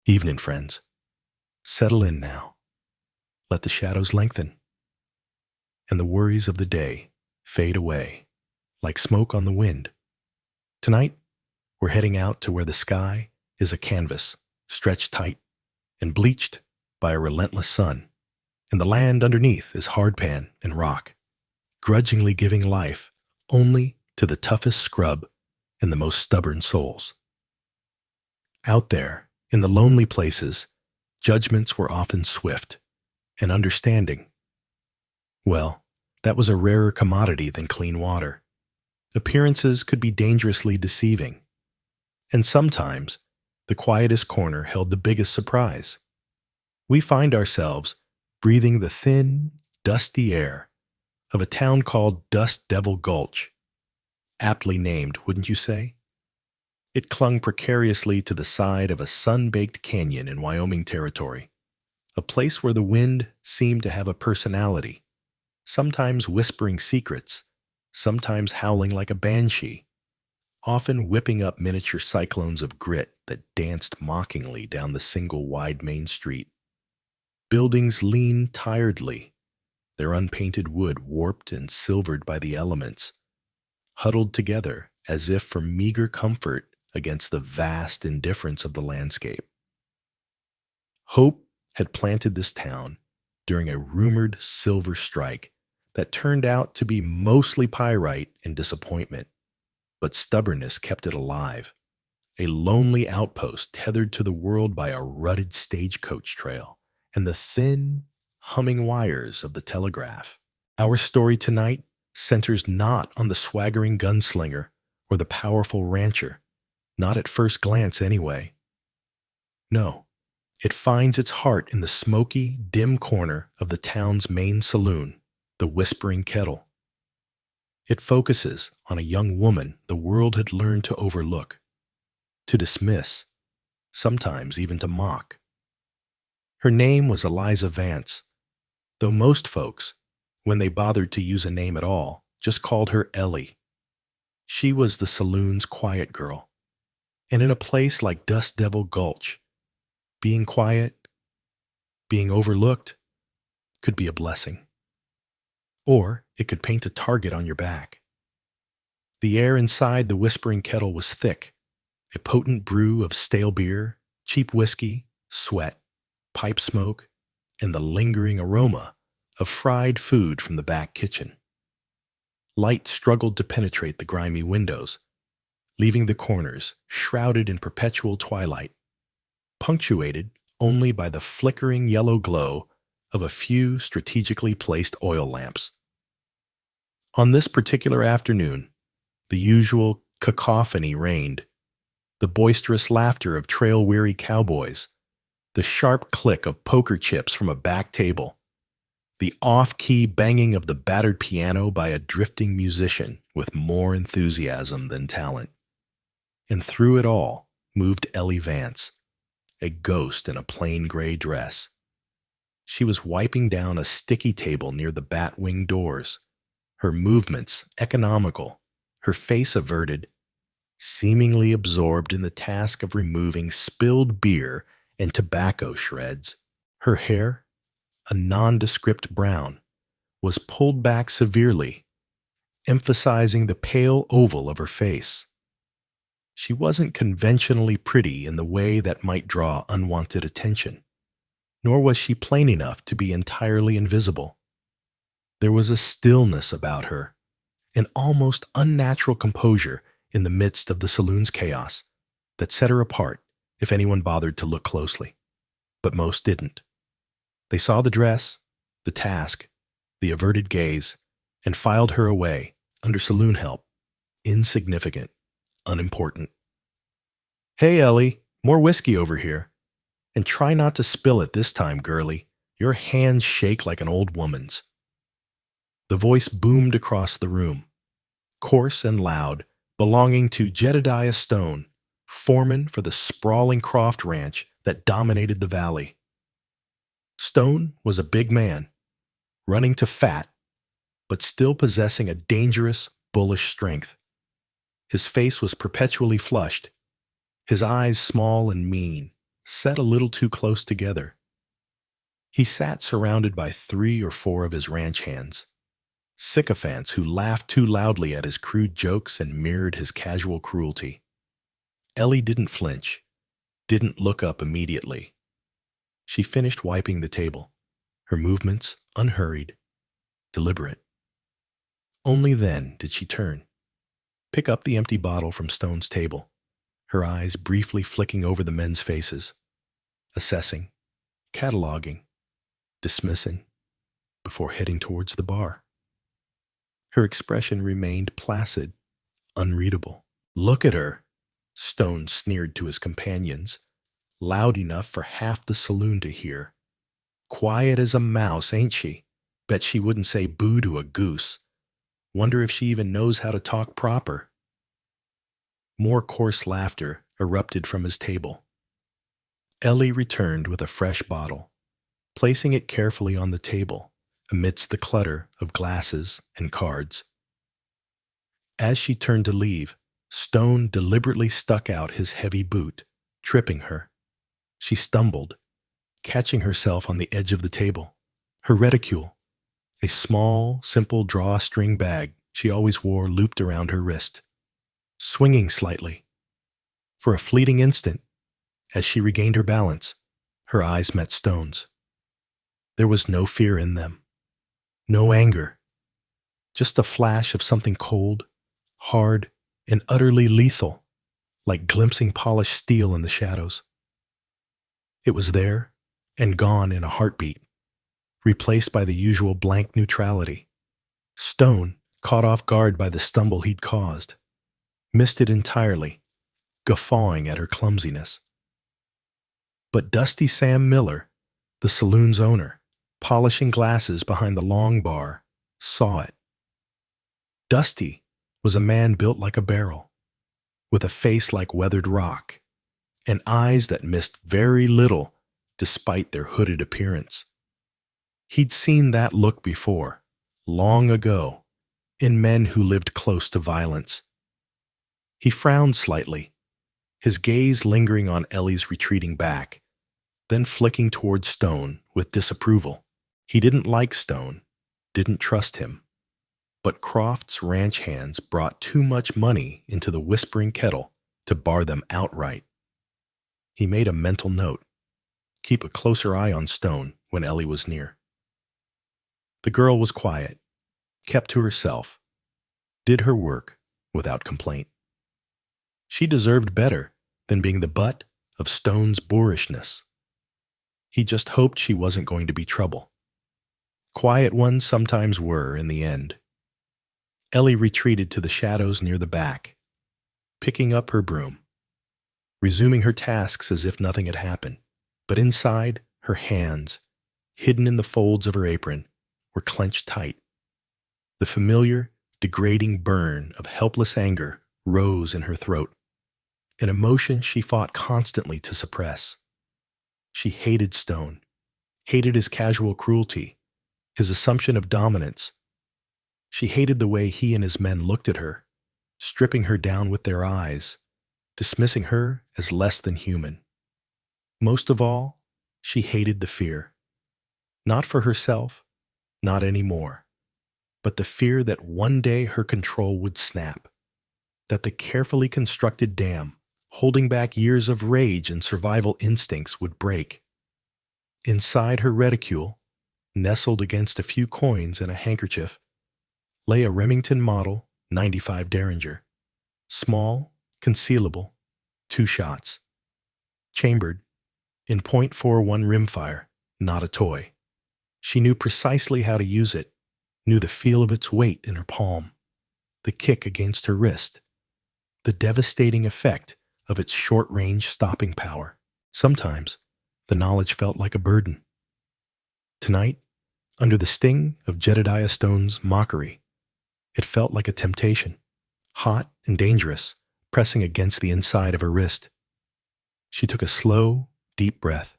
Evening, friends. Settle in now. Let the shadows lengthen and the worries of the day fade away like smoke on the wind. Tonight, we're heading out to where the sky is a canvas stretched tight and bleached by a relentless sun, and the land underneath is hardpan and rock, grudgingly giving life only to the toughest scrub and the most stubborn souls. Out there, in the lonely places, judgments were often swift and understanding. Well, that was a rarer commodity than clean water. Appearances could be dangerously deceiving, and sometimes the quietest corner held the biggest surprise. We find ourselves breathing the thin, dusty air of a town called Dust Devil Gulch. Aptly named, wouldn't you say? It clung precariously to the side of a sun-baked canyon in Wyoming territory, a place where the wind seemed to have a personality, sometimes whispering secrets, sometimes howling like a banshee, often whipping up miniature cyclones of grit that danced mockingly down the single wide main street. Buildings leaned tiredly, their unpainted wood warped and silvered by the elements, huddled together as if for meager comfort against the vast indifference of the landscape. Hope had planted this town during a rumored silver strike that turned out to be mostly pyrite and disappointment, but stubbornness kept it alive, a lonely outpost tethered to the world by a rutted stagecoach trail and the thin, humming wires of the telegraph. Our story tonight centers not on the swaggering gunslinger or the powerful rancher, not at first glance anyway. No, it finds its heart in the smoky, dim corner of the town's main saloon, the Whispering Kettle. It focuses on a young woman the world had learned to overlook, to dismiss, sometimes even to mock. Her name was Eliza Vance, though most folks, when they bothered to use a name at all, just called her Ellie. She was the saloon's quiet girl, and in a place like Dust Devil Gulch, being quiet, being overlooked, could be a blessing. Or it could paint a target on your back. The air inside the Whispering Kettle was thick, a potent brew of stale beer, cheap whiskey, sweat, pipe smoke, and the lingering aroma of fried food from the back kitchen. Light struggled to penetrate the grimy windows, leaving the corners shrouded in perpetual twilight, punctuated only by the flickering yellow glow of a few strategically placed oil lamps. On this particular afternoon, the usual cacophony reigned, the boisterous laughter of trail-weary cowboys, the sharp click of poker chips from a back table, the off-key banging of the battered piano by a drifting musician with more enthusiasm than talent. And through it all moved Ellie Vance, a ghost in a plain gray dress. She was wiping down a sticky table near the bat-wing doors, her movements economical, her face averted, seemingly absorbed in the task of removing spilled beer and tobacco shreds. Her hair, a nondescript brown, was pulled back severely, emphasizing the pale oval of her face. She wasn't conventionally pretty in the way that might draw unwanted attention, nor was she plain enough to be entirely invisible. There was a stillness about her, an almost unnatural composure in the midst of the saloon's chaos that set her apart if anyone bothered to look closely. But most didn't. They saw the dress, the task, the averted gaze, and filed her away, under saloon help, insignificant, unimportant. "Hey, Ellie, more whiskey over here. And try not to spill it this time, girlie. Your hands shake like an old woman's." The voice boomed across the room, coarse and loud, belonging to Jedediah Stone, foreman for the sprawling Croft Ranch that dominated the valley. Stone was a big man, running to fat, but still possessing a dangerous, bullish strength. His face was perpetually flushed, his eyes small and mean, set a little too close together. He sat surrounded by 3 or 4 of his ranch hands, sycophants who laughed too loudly at his crude jokes and mirrored his casual cruelty. Ellie didn't flinch, didn't look up immediately. She finished wiping the table, her movements unhurried, deliberate. Only then did she turn, pick up the empty bottle from Stone's table, her eyes briefly flicking over the men's faces, assessing, cataloging, dismissing, before heading towards the bar. Her expression remained placid, unreadable. "Look at her," Stone sneered to his companions, loud enough for half the saloon to hear. "Quiet as a mouse, ain't she? Bet she wouldn't say boo to a goose. Wonder if she even knows how to talk proper." More coarse laughter erupted from his table. Ellie returned with a fresh bottle, placing it carefully on the table amidst the clutter of glasses and cards. As she turned to leave, Stone deliberately stuck out his heavy boot, tripping her. She stumbled, catching herself on the edge of the table. Her reticule, a small, simple drawstring bag she always wore looped around her wrist, swinging slightly. For a fleeting instant, as she regained her balance, her eyes met Stone's. There was no fear in them, no anger, just a flash of something cold, hard, and utterly lethal, like glimpsing polished steel in the shadows. It was there and gone in a heartbeat, replaced by the usual blank neutrality. Stone, caught off guard by the stumble he'd caused, missed it entirely, guffawing at her clumsiness. But Dusty Sam Miller, the saloon's owner, polishing glasses behind the long bar, saw it. Dusty was a man built like a barrel, with a face like weathered rock, and eyes that missed very little despite their hooded appearance. He'd seen that look before, long ago, in men who lived close to violence. He frowned slightly, his gaze lingering on Ellie's retreating back, then flicking toward Stone with disapproval. He didn't like Stone, didn't trust him, but Croft's ranch hands brought too much money into the whispering kettle to bar them outright. He made a mental note, keep a closer eye on Stone when Ellie was near. The girl was quiet, kept to herself, did her work without complaint. She deserved better than being the butt of Stone's boorishness. He just hoped she wasn't going to be trouble. Quiet ones sometimes were in the end. Ellie retreated to the shadows near the back, picking up her broom, resuming her tasks as if nothing had happened. But inside, her hands, hidden in the folds of her apron, were clenched tight. The familiar, degrading burn of helpless anger rose in her throat, an emotion she fought constantly to suppress. She hated Stone, hated his casual cruelty, his assumption of dominance. She hated the way he and his men looked at her, stripping her down with their eyes, dismissing her as less than human. Most of all, she hated the fear. Not for herself, not anymore, but the fear that one day her control would snap, that the carefully constructed dam, holding back years of rage and survival instincts, would break. Inside her reticule, nestled against a few coins and a handkerchief, lay a Remington Model 95 Derringer. Small, concealable, 2 shots. Chambered in .41 rimfire, not a toy. She knew precisely how to use it, knew the feel of its weight in her palm, the kick against her wrist, the devastating effect of its short-range stopping power. Sometimes, the knowledge felt like a burden. Tonight, under the sting of Jedediah Stone's mockery, it felt like a temptation, hot and dangerous, pressing against the inside of her wrist. She took a slow, deep breath,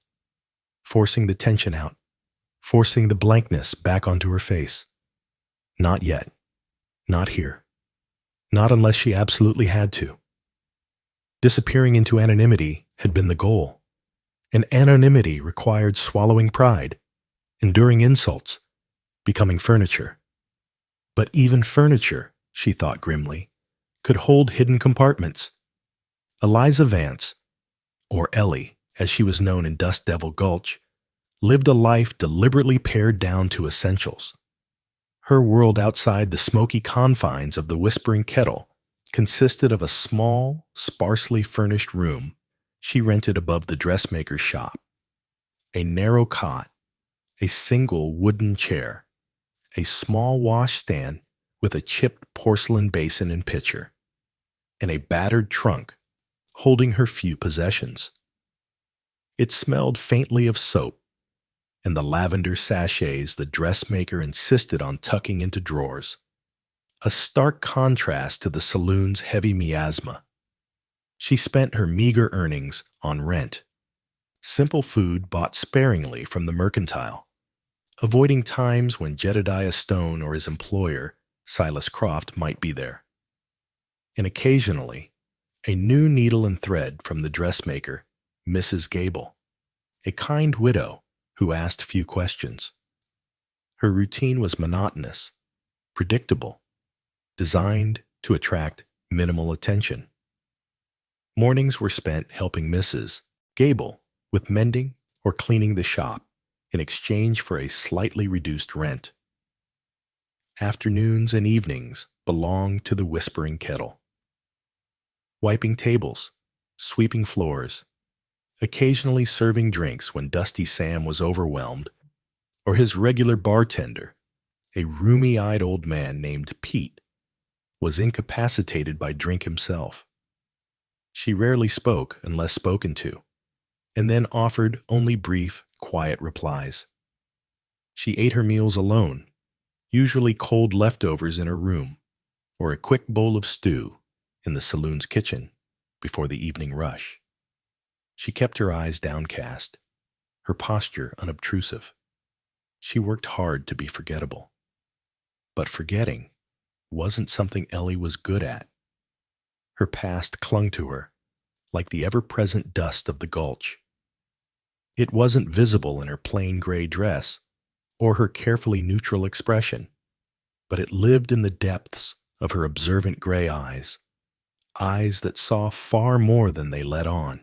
forcing the tension out, forcing the blankness back onto her face. Not yet. Not here. Not unless she absolutely had to. Disappearing into anonymity had been the goal, and anonymity required swallowing pride, enduring insults, becoming furniture. But even furniture, she thought grimly, could hold hidden compartments. Eliza Vance, or Ellie, as she was known in Dust Devil Gulch, lived a life deliberately pared down to essentials. Her world outside the smoky confines of the Whispering Kettle consisted of a small, sparsely furnished room she rented above the dressmaker's shop, a narrow cot, a single wooden chair, a small washstand with a chipped porcelain basin and pitcher, and a battered trunk holding her few possessions. It smelled faintly of soap and the lavender sachets the dressmaker insisted on tucking into drawers, a stark contrast to the saloon's heavy miasma. She spent her meager earnings on rent, simple food bought sparingly from the mercantile, avoiding times when Jedediah Stone or his employer, Silas Croft, might be there. And occasionally, a new needle and thread from the dressmaker, Mrs. Gable, a kind widow who asked few questions. Her routine was monotonous, predictable, designed to attract minimal attention. Mornings were spent helping Mrs. Gable with mending or cleaning the shop in exchange for a slightly reduced rent. Afternoons and evenings belonged to the Whispering Kettle. Wiping tables, sweeping floors, occasionally serving drinks when Dusty Sam was overwhelmed, or his regular bartender, a rheumy-eyed old man named Pete, was incapacitated by drink himself. She rarely spoke unless spoken to, and then offered only brief, quiet replies. She ate her meals alone, usually cold leftovers in her room, or a quick bowl of stew in the saloon's kitchen before the evening rush. She kept her eyes downcast, her posture unobtrusive. She worked hard to be forgettable. But forgetting wasn't something Ellie was good at. Her past clung to her, like the ever-present dust of the gulch. It wasn't visible in her plain gray dress or her carefully neutral expression, but it lived in the depths of her observant gray eyes, eyes that saw far more than they let on.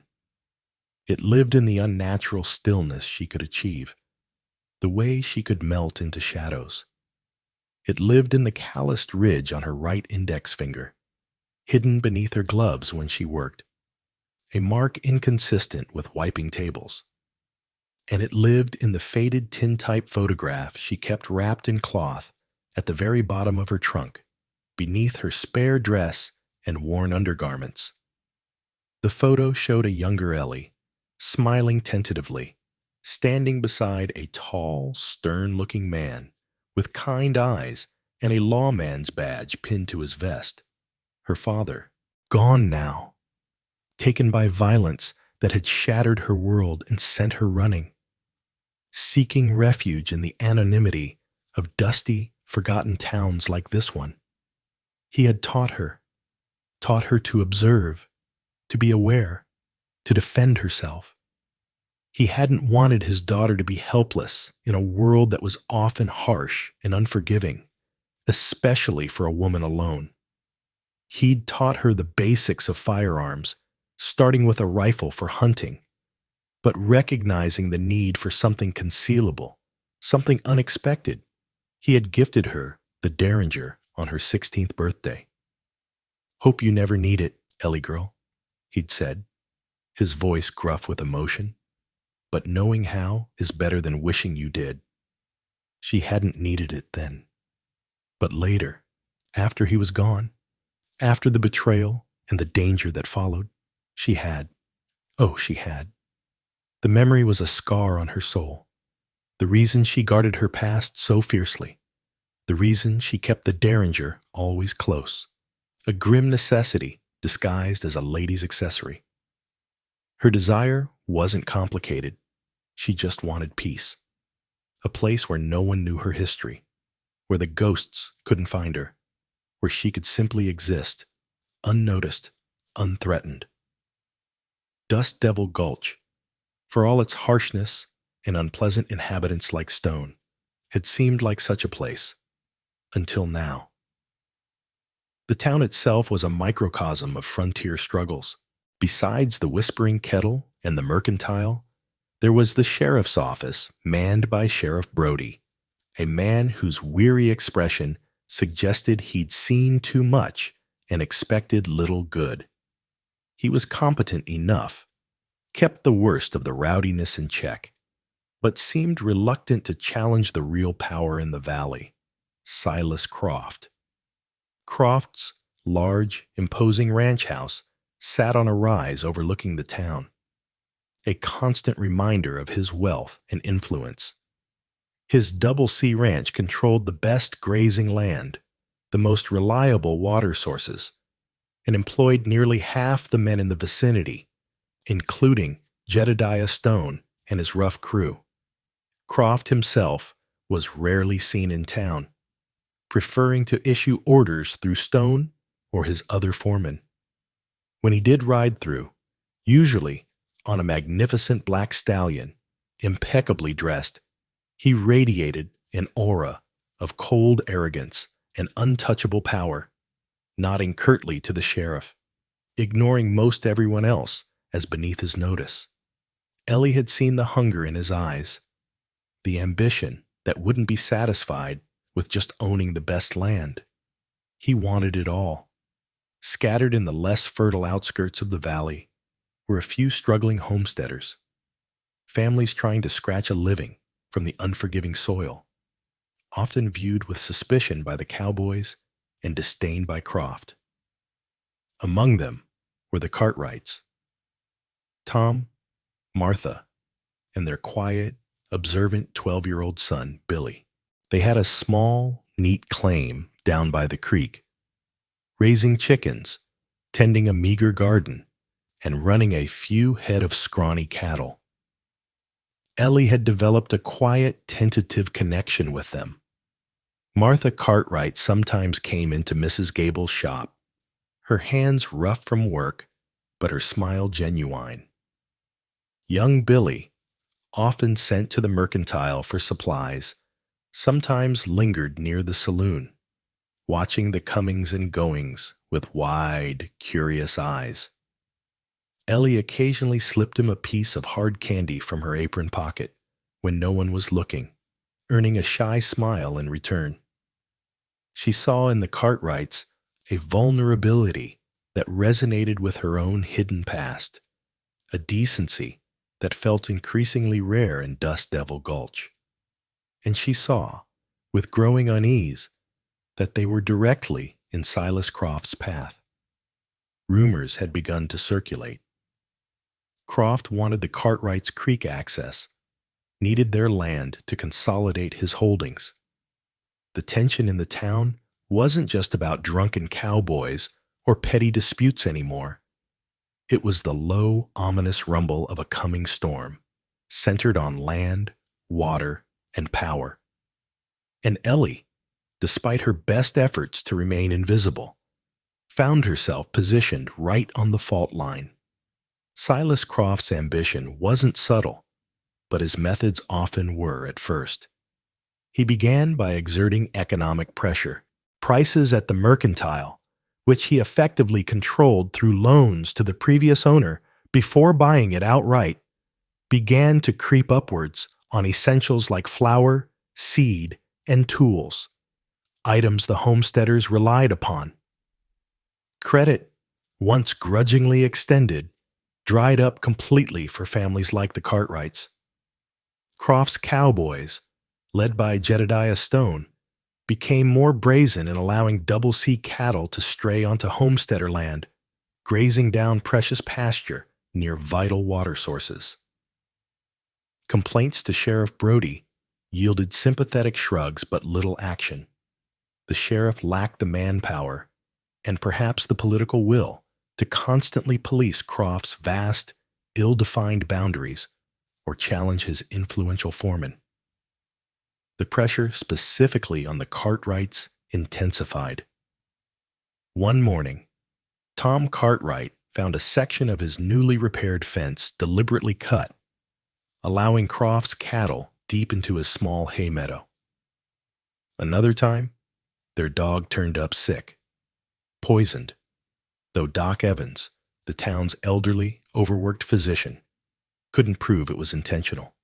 It lived in the unnatural stillness she could achieve, the way she could melt into shadows. It lived in the calloused ridge on her right index finger, hidden beneath her gloves when she worked, a mark inconsistent with wiping tables. And it lived in the faded tintype photograph she kept wrapped in cloth at the very bottom of her trunk, beneath her spare dress and worn undergarments. The photo showed a younger Ellie, smiling tentatively, standing beside a tall, stern-looking man with kind eyes and a lawman's badge pinned to his vest. Her father, gone now, taken by violence that had shattered her world and sent her running, seeking refuge in the anonymity of dusty, forgotten towns like this one. He had taught her to observe, to be aware, to defend herself. He hadn't wanted his daughter to be helpless in a world that was often harsh and unforgiving, especially for a woman alone. He'd taught her the basics of firearms, starting with a rifle for hunting, but recognizing the need for something concealable, something unexpected. He had gifted her the Derringer on her 16th birthday. "Hope you never need it, Ellie girl," he'd said, his voice gruff with emotion. "But knowing how is better than wishing you did." She hadn't needed it then. But later, after he was gone, after the betrayal and the danger that followed, she had. Oh, she had. The memory was a scar on her soul. The reason she guarded her past so fiercely. The reason she kept the Derringer always close. A grim necessity disguised as a lady's accessory. Her desire wasn't complicated. She just wanted peace. A place where no one knew her history, where the ghosts couldn't find her, where she could simply exist, unnoticed, unthreatened. Dust Devil Gulch, For all its harshness and unpleasant inhabitants like Stone, had seemed like such a place, until now. The town itself was a microcosm of frontier struggles. Besides the Whispering Kettle and the Mercantile, there was the sheriff's office manned by Sheriff Brody, a man whose weary expression suggested he'd seen too much and expected little good. He was competent enough, kept the worst of the rowdiness in check, but seemed reluctant to challenge the real power in the valley, Silas Croft. Croft's large, imposing ranch house sat on a rise overlooking the town, a constant reminder of his wealth and influence. His Double C Ranch controlled the best grazing land, the most reliable water sources, and employed nearly half the men in the vicinity, including Jedediah Stone and his rough crew. Croft himself was rarely seen in town, preferring to issue orders through Stone or his other foremen. When he did ride through, usually on a magnificent black stallion, impeccably dressed, he radiated an aura of cold arrogance and untouchable power, nodding curtly to the sheriff, ignoring most everyone else as beneath his notice. Ellie had seen the hunger in his eyes, the ambition that wouldn't be satisfied with just owning the best land. He wanted it all. Scattered in the less fertile outskirts of the valley were a few struggling homesteaders, families trying to scratch a living from the unforgiving soil, often viewed with suspicion by the cowboys and disdain by Croft. Among them were the Cartwrights, Tom, Martha, and their quiet, observant 12-year-old son, Billy. They had a small, neat claim down by the creek, raising chickens, tending a meager garden, and running a few head of scrawny cattle. Ellie had developed a quiet, tentative connection with them. Martha Cartwright sometimes came into Mrs. Gable's shop, her hands rough from work, but her smile genuine. Young Billy, often sent to the Mercantile for supplies, sometimes lingered near the saloon, watching the comings and goings with wide, curious eyes. Ellie occasionally slipped him a piece of hard candy from her apron pocket when no one was looking, earning a shy smile in return. She saw in the Cartwrights a vulnerability that resonated with her own hidden past, a decency that felt increasingly rare in Dust Devil Gulch. And she saw, with growing unease, that they were directly in Silas Croft's path. Rumors had begun to circulate. Croft wanted the Cartwrights' creek access, needed their land to consolidate his holdings. The tension in the town wasn't just about drunken cowboys or petty disputes anymore. It was the low, ominous rumble of a coming storm, centered on land, water, and power. And Ellie, despite her best efforts to remain invisible, found herself positioned right on the fault line. Silas Croft's ambition wasn't subtle, but his methods often were at first. He began by exerting economic pressure. Prices at the Mercantile, which he effectively controlled through loans to the previous owner before buying it outright, began to creep upwards on essentials like flour, seed, and tools, items the homesteaders relied upon. Credit, once grudgingly extended, dried up completely for families like the Cartwrights. Croft's cowboys, led by Jedediah Stone, became more brazen in allowing Double C cattle to stray onto homesteader land, grazing down precious pasture near vital water sources. Complaints to Sheriff Brody yielded sympathetic shrugs but little action. The sheriff lacked the manpower and perhaps the political will to constantly police Croft's vast, ill-defined boundaries or challenge his influential foreman. The pressure specifically on the Cartwrights intensified. One morning, Tom Cartwright found a section of his newly repaired fence deliberately cut allowing Croft's cattle deep into his small hay meadow. Another time, their dog turned up sick, poisoned, though Doc Evans, the town's elderly, overworked physician, couldn't prove it was intentional.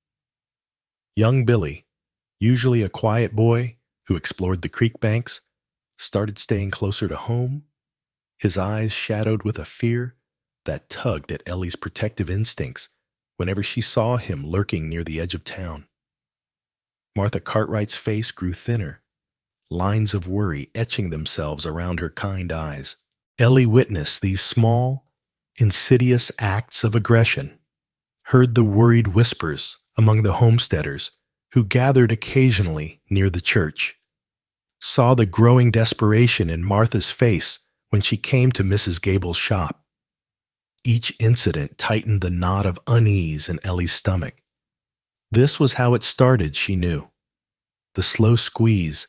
Young Billy, usually a quiet boy who explored the creek banks, started staying closer to home, his eyes shadowed with a fear that tugged at Ellie's protective instincts whenever she saw him lurking near the edge of town. Martha Cartwright's face grew thinner, lines of worry etching themselves around her kind eyes. Ellie witnessed these small, insidious acts of aggression, heard the worried whispers among the homesteaders who gathered occasionally near the church, saw the growing desperation in Martha's face when she came to Mrs. Gable's shop. Each incident tightened the knot of unease in Ellie's stomach. This was how it started, she knew. The slow squeeze,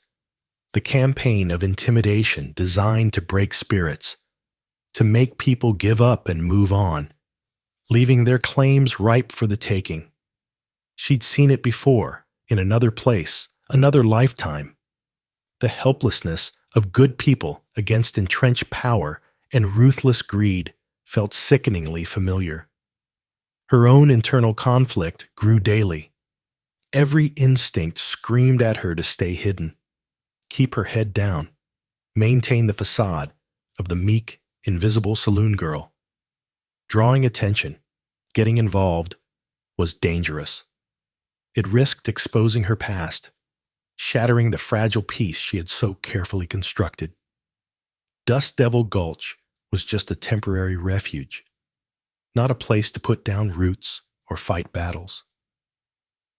the campaign of intimidation designed to break spirits, to make people give up and move on, leaving their claims ripe for the taking. She'd seen it before, in another place, another lifetime. The helplessness of good people against entrenched power and ruthless greed felt sickeningly familiar. Her own internal conflict grew daily. Every instinct screamed at her to stay hidden, keep her head down, maintain the facade of the meek, invisible saloon girl. Drawing attention, getting involved, was dangerous. It risked exposing her past, shattering the fragile peace she had so carefully constructed. Dust Devil Gulch was just a temporary refuge, not a place to put down roots or fight battles.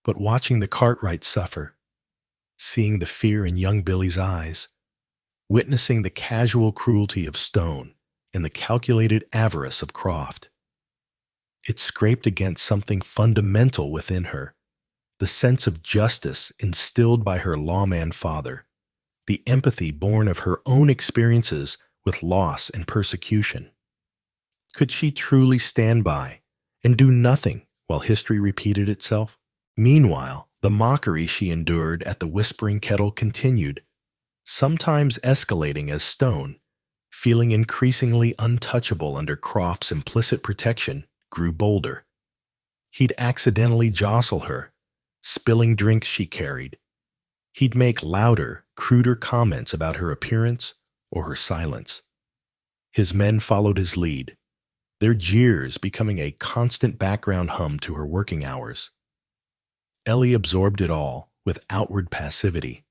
But watching the Cartwrights suffer, seeing the fear in young Billy's eyes, witnessing the casual cruelty of Stone and the calculated avarice of Croft, it scraped against something fundamental within her, the sense of justice instilled by her lawman father, the empathy born of her own experiences with loss and persecution. Could she truly stand by and do nothing while history repeated itself? Meanwhile, the mockery she endured at the Whispering Kettle continued, sometimes escalating as Stone, feeling increasingly untouchable under Croft's implicit protection, grew bolder. He'd accidentally jostle her, spilling drinks she carried. He'd make louder, cruder comments about her appearance or her silence. His men followed his lead, their jeers becoming a constant background hum to her working hours. Ellie absorbed it all with outward passivity,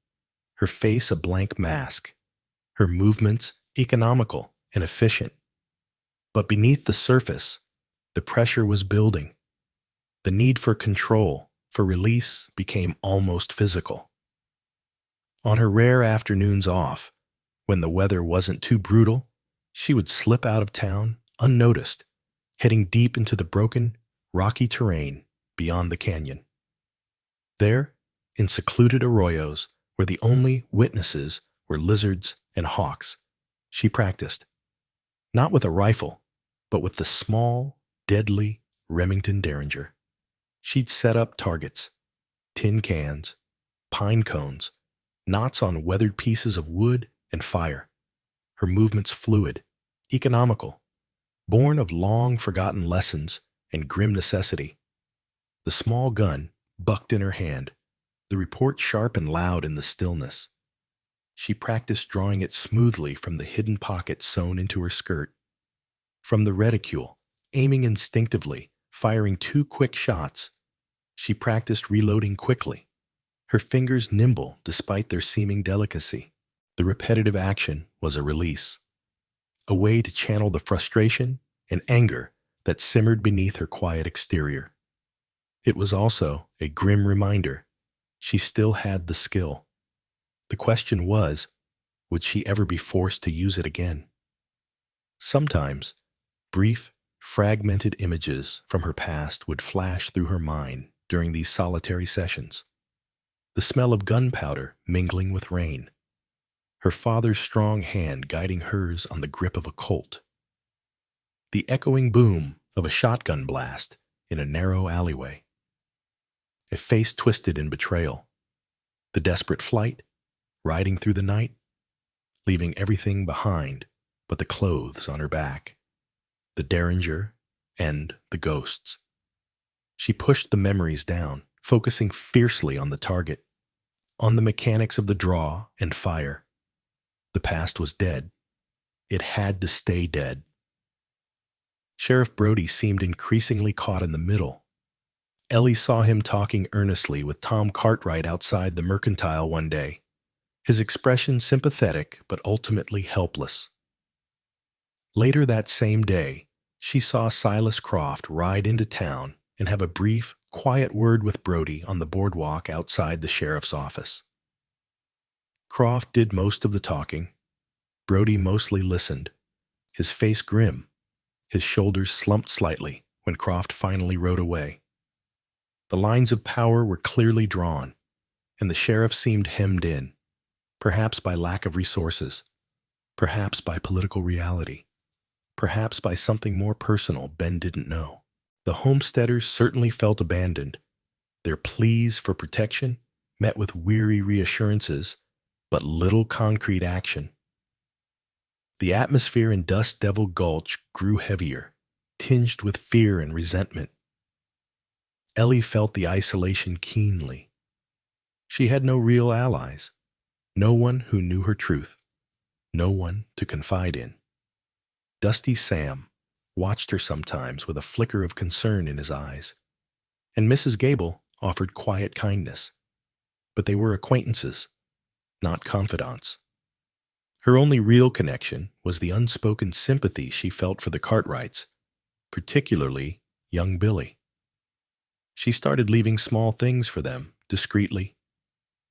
her face a blank mask, her movements economical and efficient. But beneath the surface, the pressure was building. The need for control, for release, became almost physical. On her rare afternoons off, when the weather wasn't too brutal, she would slip out of town unnoticed, heading deep into the broken, rocky terrain beyond the canyon. There, in secluded arroyos where the only witnesses were lizards and hawks, she practiced, not with a rifle, but with the small, deadly Remington Derringer. She'd set up targets, tin cans, pine cones, knots on weathered pieces of wood and fire. Her movements fluid, economical, born of long-forgotten lessons and grim necessity. The small gun bucked in her hand, the report sharp and loud in the stillness. She practiced drawing it smoothly from the hidden pocket sewn into her skirt. From the reticule, aiming instinctively, firing 2 quick shots. She practiced reloading quickly, her fingers nimble despite their seeming delicacy. The repetitive action was a release, a way to channel the frustration and anger that simmered beneath her quiet exterior. It was also a grim reminder she still had the skill. The question was, would she ever be forced to use it again? Sometimes, brief, fragmented images from her past would flash through her mind during these solitary sessions. The smell of gunpowder mingling with rain, her father's strong hand guiding hers on the grip of a Colt, the echoing boom of a shotgun blast in a narrow alleyway. a face twisted in betrayal. The desperate flight, riding through the night, leaving everything behind but the clothes on her back, the Derringer, and the ghosts. She pushed the memories down, focusing fiercely on the target, on the mechanics of the draw and fire. The past was dead. It had to stay dead. Sheriff Brody seemed increasingly caught in the middle. Ellie saw him talking earnestly with Tom Cartwright outside the Mercantile one day, his expression sympathetic but ultimately helpless. Later that same day, she saw Silas Croft ride into town and have a brief, quiet word with Brody on the boardwalk outside the sheriff's office. Croft did most of the talking. Brody mostly listened, his face grim, his shoulders slumped slightly when Croft finally rode away. The lines of power were clearly drawn, and the sheriff seemed hemmed in, perhaps by lack of resources, perhaps by political reality, perhaps by something more personal Ben didn't know. The homesteaders certainly felt abandoned, their pleas for protection met with weary reassurances, but little concrete action. The atmosphere in Dust Devil Gulch grew heavier, tinged with fear and resentment. Ellie felt the isolation keenly. She had no real allies, no one who knew her truth, no one to confide in. Dusty Sam watched her sometimes with a flicker of concern in his eyes, and Mrs. Gable offered quiet kindness, but they were acquaintances, not confidants. Her only real connection was the unspoken sympathy she felt for the Cartwrights, particularly young Billy. She started leaving small things for them, discreetly.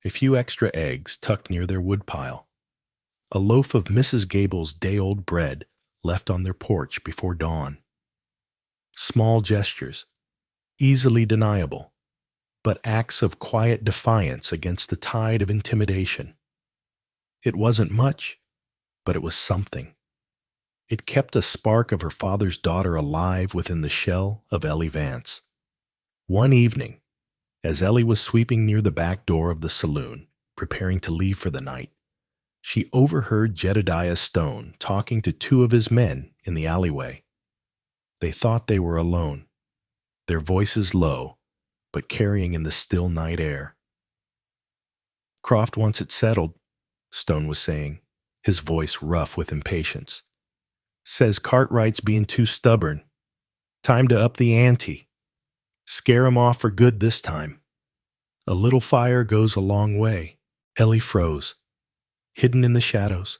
A few extra eggs tucked near their woodpile, a loaf of Mrs. Gable's day-old bread left on their porch before dawn. Small gestures, easily deniable, but acts of quiet defiance against the tide of intimidation. It wasn't much, but it was something. It kept a spark of her father's daughter alive within the shell of Ellie Vance. One evening, as Ellie was sweeping near the back door of the saloon, preparing to leave for the night, she overheard Jedediah Stone talking to two of his men in the alleyway. They thought they were alone, their voices low, but carrying in the still night air. "Croft wants it settled," Stone was saying, his voice rough with impatience. "Says Cartwright's being too stubborn. Time to up the ante. Scare him off for good this time. A little fire goes a long way." Ellie froze, hidden in the shadows,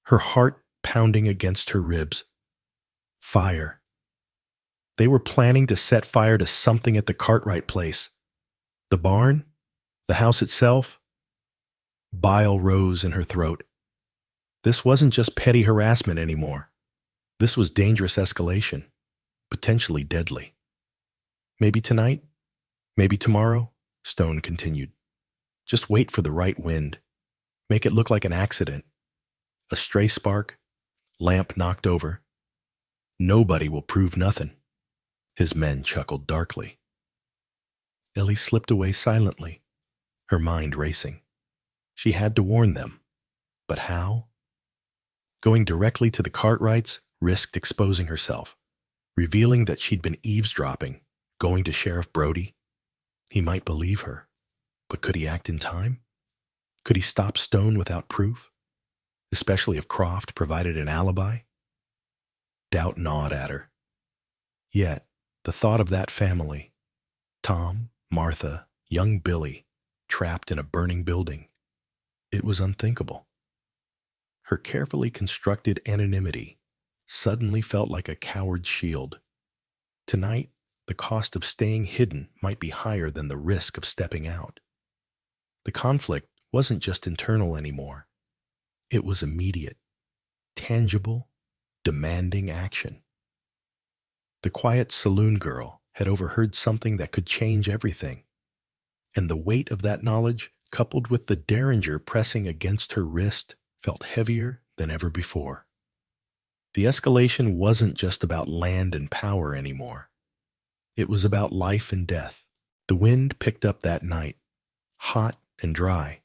her heart pounding against her ribs. Fire. They were planning to set fire to something at the Cartwright place. The barn? The house itself? Bile rose in her throat. This wasn't just petty harassment anymore. This was dangerous escalation, potentially deadly. "Maybe tonight, maybe tomorrow," Stone continued. "Just wait for the right wind. Make it look like an accident. A stray spark, lamp knocked over. Nobody will prove nothing." His men chuckled darkly. Ellie slipped away silently, her mind racing. She had to warn them. But how? Going directly to the Cartwrights risked exposing herself, revealing that she'd been eavesdropping, going to Sheriff Brody. He might believe her, but could he act in time? Could he stop Stone without proof, especially if Croft provided an alibi? Doubt gnawed at her. Yet, the thought of that family, Tom, Martha, young Billy, trapped in a burning building, it was unthinkable. Her carefully constructed anonymity suddenly felt like a coward's shield. Tonight, the cost of staying hidden might be higher than the risk of stepping out. The conflict wasn't just internal anymore. It was immediate, tangible, demanding action. The quiet saloon girl had overheard something that could change everything, and the weight of that knowledge, coupled with the Derringer pressing against her wrist, felt heavier than ever before. The escalation wasn't just about land and power anymore. It was about life and death. The wind picked up that night, hot and dry,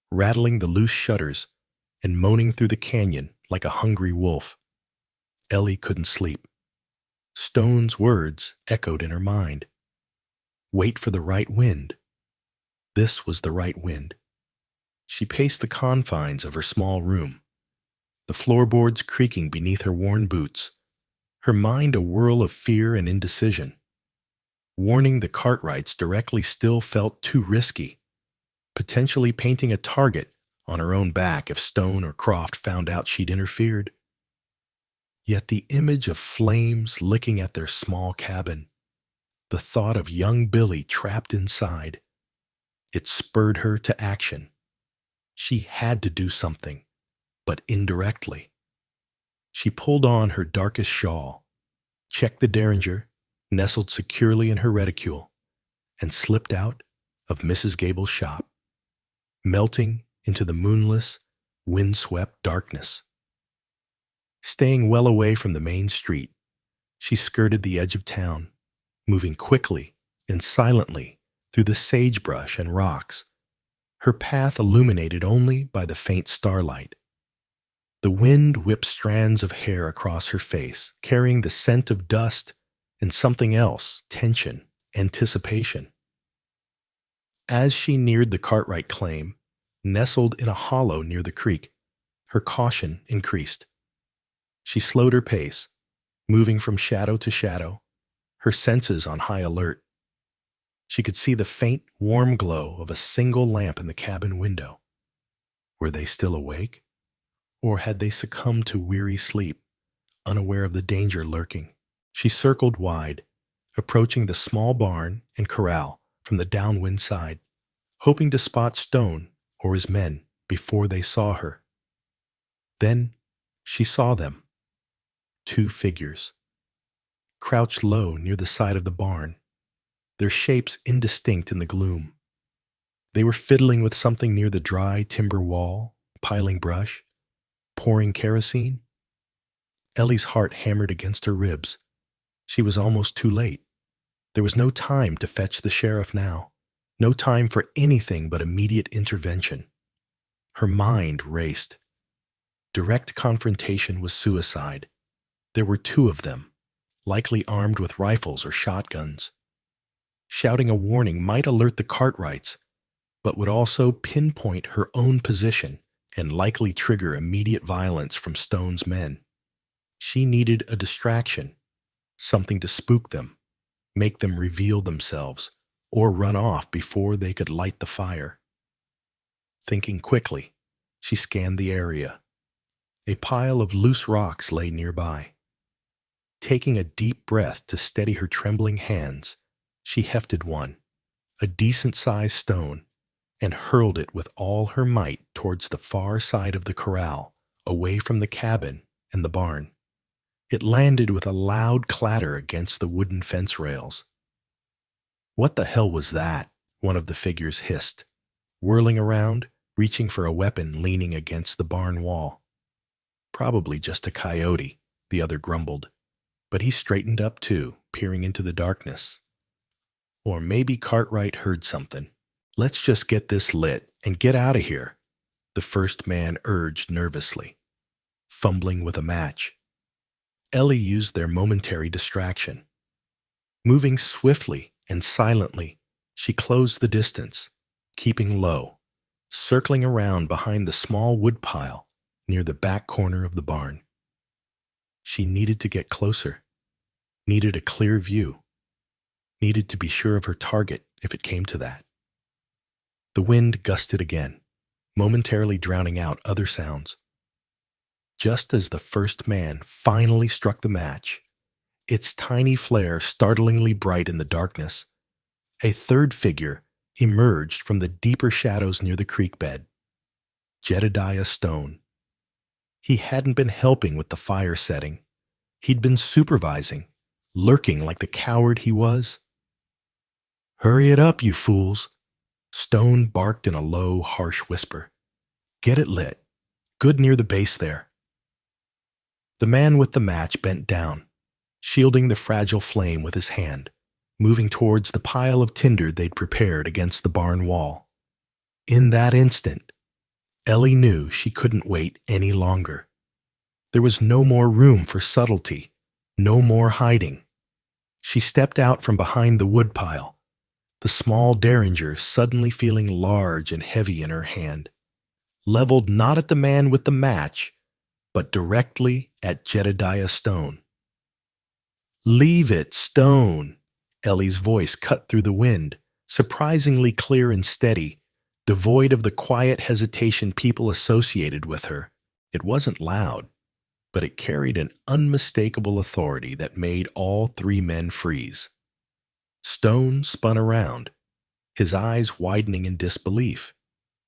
rattling the loose shutters and moaning through the canyon like a hungry wolf. Ellie couldn't sleep. Stone's words echoed in her mind. Wait for the right wind. This was the right wind. She paced the confines of her small room, the floorboards creaking beneath her worn boots, her mind a whirl of fear and indecision. Warning the Cartwrights directly still felt too risky, potentially painting a target on her own back if Stone or Croft found out she'd interfered. Yet the image of flames licking at their small cabin, the thought of young Billy trapped inside, it spurred her to action. She had to do something, but indirectly. She pulled on her darkest shawl, checked the Derringer, nestled securely in her reticule, and slipped out of Mrs. Gable's shop, melting into the moonless, windswept darkness. Staying well away from the main street, she skirted the edge of town, moving quickly and silently through the sagebrush and rocks, her path illuminated only by the faint starlight. The wind whipped strands of hair across her face, carrying the scent of dust and something else, tension, anticipation. As she neared the Cartwright claim, nestled in a hollow near the creek, her caution increased. She slowed her pace, moving from shadow to shadow, her senses on high alert. She could see the faint, warm glow of a single lamp in the cabin window. Were they still awake? Or had they succumbed to weary sleep, unaware of the danger lurking? She circled wide, approaching the small barn and corral from the downwind side, hoping to spot Stone or his men before they saw her. Then she saw them. 2 figures, crouched low near the side of the barn, their shapes indistinct in the gloom. They were fiddling with something near the dry timber wall, piling brush, pouring kerosene. Ellie's heart hammered against her ribs. She was almost too late. There was no time to fetch the sheriff now, no time for anything but immediate intervention. Her mind raced. Direct confrontation was suicide. There were 2 of them, likely armed with rifles or shotguns. Shouting a warning might alert the Cartwrights, but would also pinpoint her own position and likely trigger immediate violence from Stone's men. She needed a distraction, something to spook them, make them reveal themselves, or run off before they could light the fire. Thinking quickly, she scanned the area. A pile of loose rocks lay nearby. Taking a deep breath to steady her trembling hands, she hefted one, a decent-sized stone, and hurled it with all her might towards the far side of the corral, away from the cabin and the barn. It landed with a loud clatter against the wooden fence rails. "What the hell was that?" one of the figures hissed, whirling around, reaching for a weapon leaning against the barn wall. "Probably just a coyote," the other grumbled, but he straightened up too, peering into the darkness. "Or maybe Cartwright heard something. Let's just get this lit and get out of here," the first man urged nervously, fumbling with a match. Ellie used their momentary distraction. Moving swiftly and silently, she closed the distance, keeping low, circling around behind the small woodpile near the back corner of the barn. She needed to get closer, needed a clear view, needed to be sure of her target if it came to that. The wind gusted again, momentarily drowning out other sounds. Just as the first man finally struck the match, its tiny flare startlingly bright in the darkness, a third figure emerged from the deeper shadows near the creek bed. Jedediah Stone. He hadn't been helping with the fire setting. He'd been supervising, lurking like the coward he was. "Hurry it up, you fools," Stone barked in a low, harsh whisper. "Get it lit. Good near the base there." The man with the match bent down, shielding the fragile flame with his hand, moving towards the pile of tinder they'd prepared against the barn wall. In that instant, Ellie knew she couldn't wait any longer. There was no more room for subtlety, no more hiding. She stepped out from behind the woodpile, the small Derringer suddenly feeling large and heavy in her hand, leveled not at the man with the match, but directly at Jedediah Stone. "Leave it, Stone!" Ellie's voice cut through the wind, surprisingly clear and steady, devoid of the quiet hesitation people associated with her. It wasn't loud, but it carried an unmistakable authority that made all three men freeze. Stone spun around, his eyes widening in disbelief,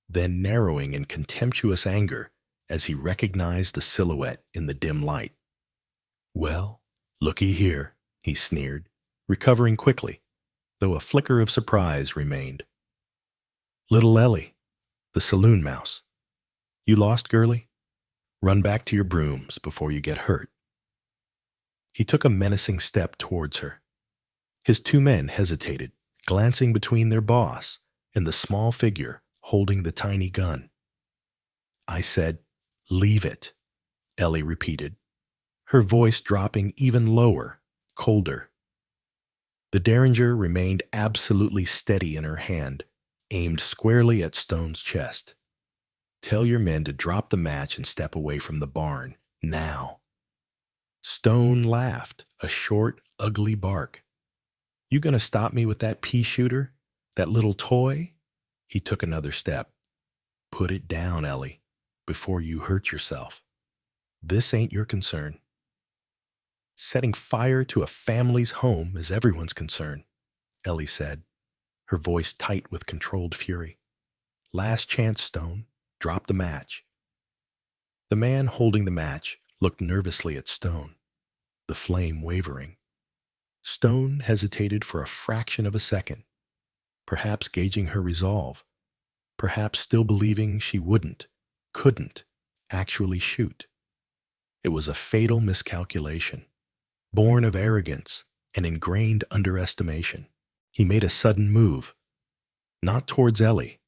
then narrowing in contemptuous anger as he recognized the silhouette in the dim light. "Well, looky here," he sneered, recovering quickly, though a flicker of surprise remained. "Little Ellie, the saloon mouse. You lost, girlie? Run back to your brooms before you get hurt." He took a menacing step towards her. His two men hesitated, glancing between their boss and the small figure holding the tiny gun. "I said, leave it," Ellie repeated, her voice dropping even lower, colder. The Derringer remained absolutely steady in her hand, aimed squarely at Stone's chest. "Tell your men to drop the match and step away from the barn, now." Stone laughed, a short, ugly bark. "You gonna stop me with that pea shooter? That little toy?" He took another step. "Put it down, Ellie, before you hurt yourself. This ain't your concern. Setting fire to a family's home is everyone's concern," Ellie said, her voice tight with controlled fury. "Last chance, Stone. Drop the match." The man holding the match looked nervously at Stone, the flame wavering. Stone hesitated for a fraction of a second, perhaps gauging her resolve, perhaps still believing she couldn't actually shoot. It was a fatal miscalculation, born of arrogance and ingrained underestimation. He made a sudden move, not towards Ellie,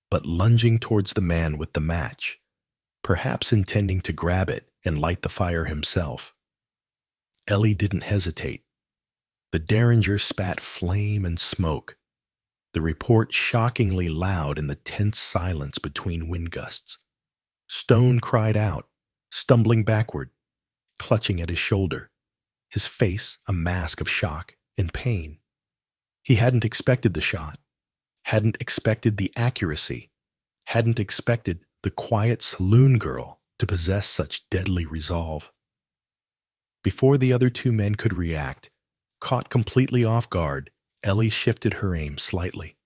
but lunging towards the man with the match, perhaps intending to grab it and light the fire himself. Ellie didn't hesitate. The Derringer spat flame and smoke, the report shockingly loud in the tense silence between wind gusts. Stone cried out, stumbling backward, clutching at his shoulder, his face a mask of shock and pain. He hadn't expected the shot, hadn't expected the accuracy, hadn't expected the quiet saloon girl to possess such deadly resolve. Before the other two men could react, caught completely off guard, Ellie shifted her aim slightly.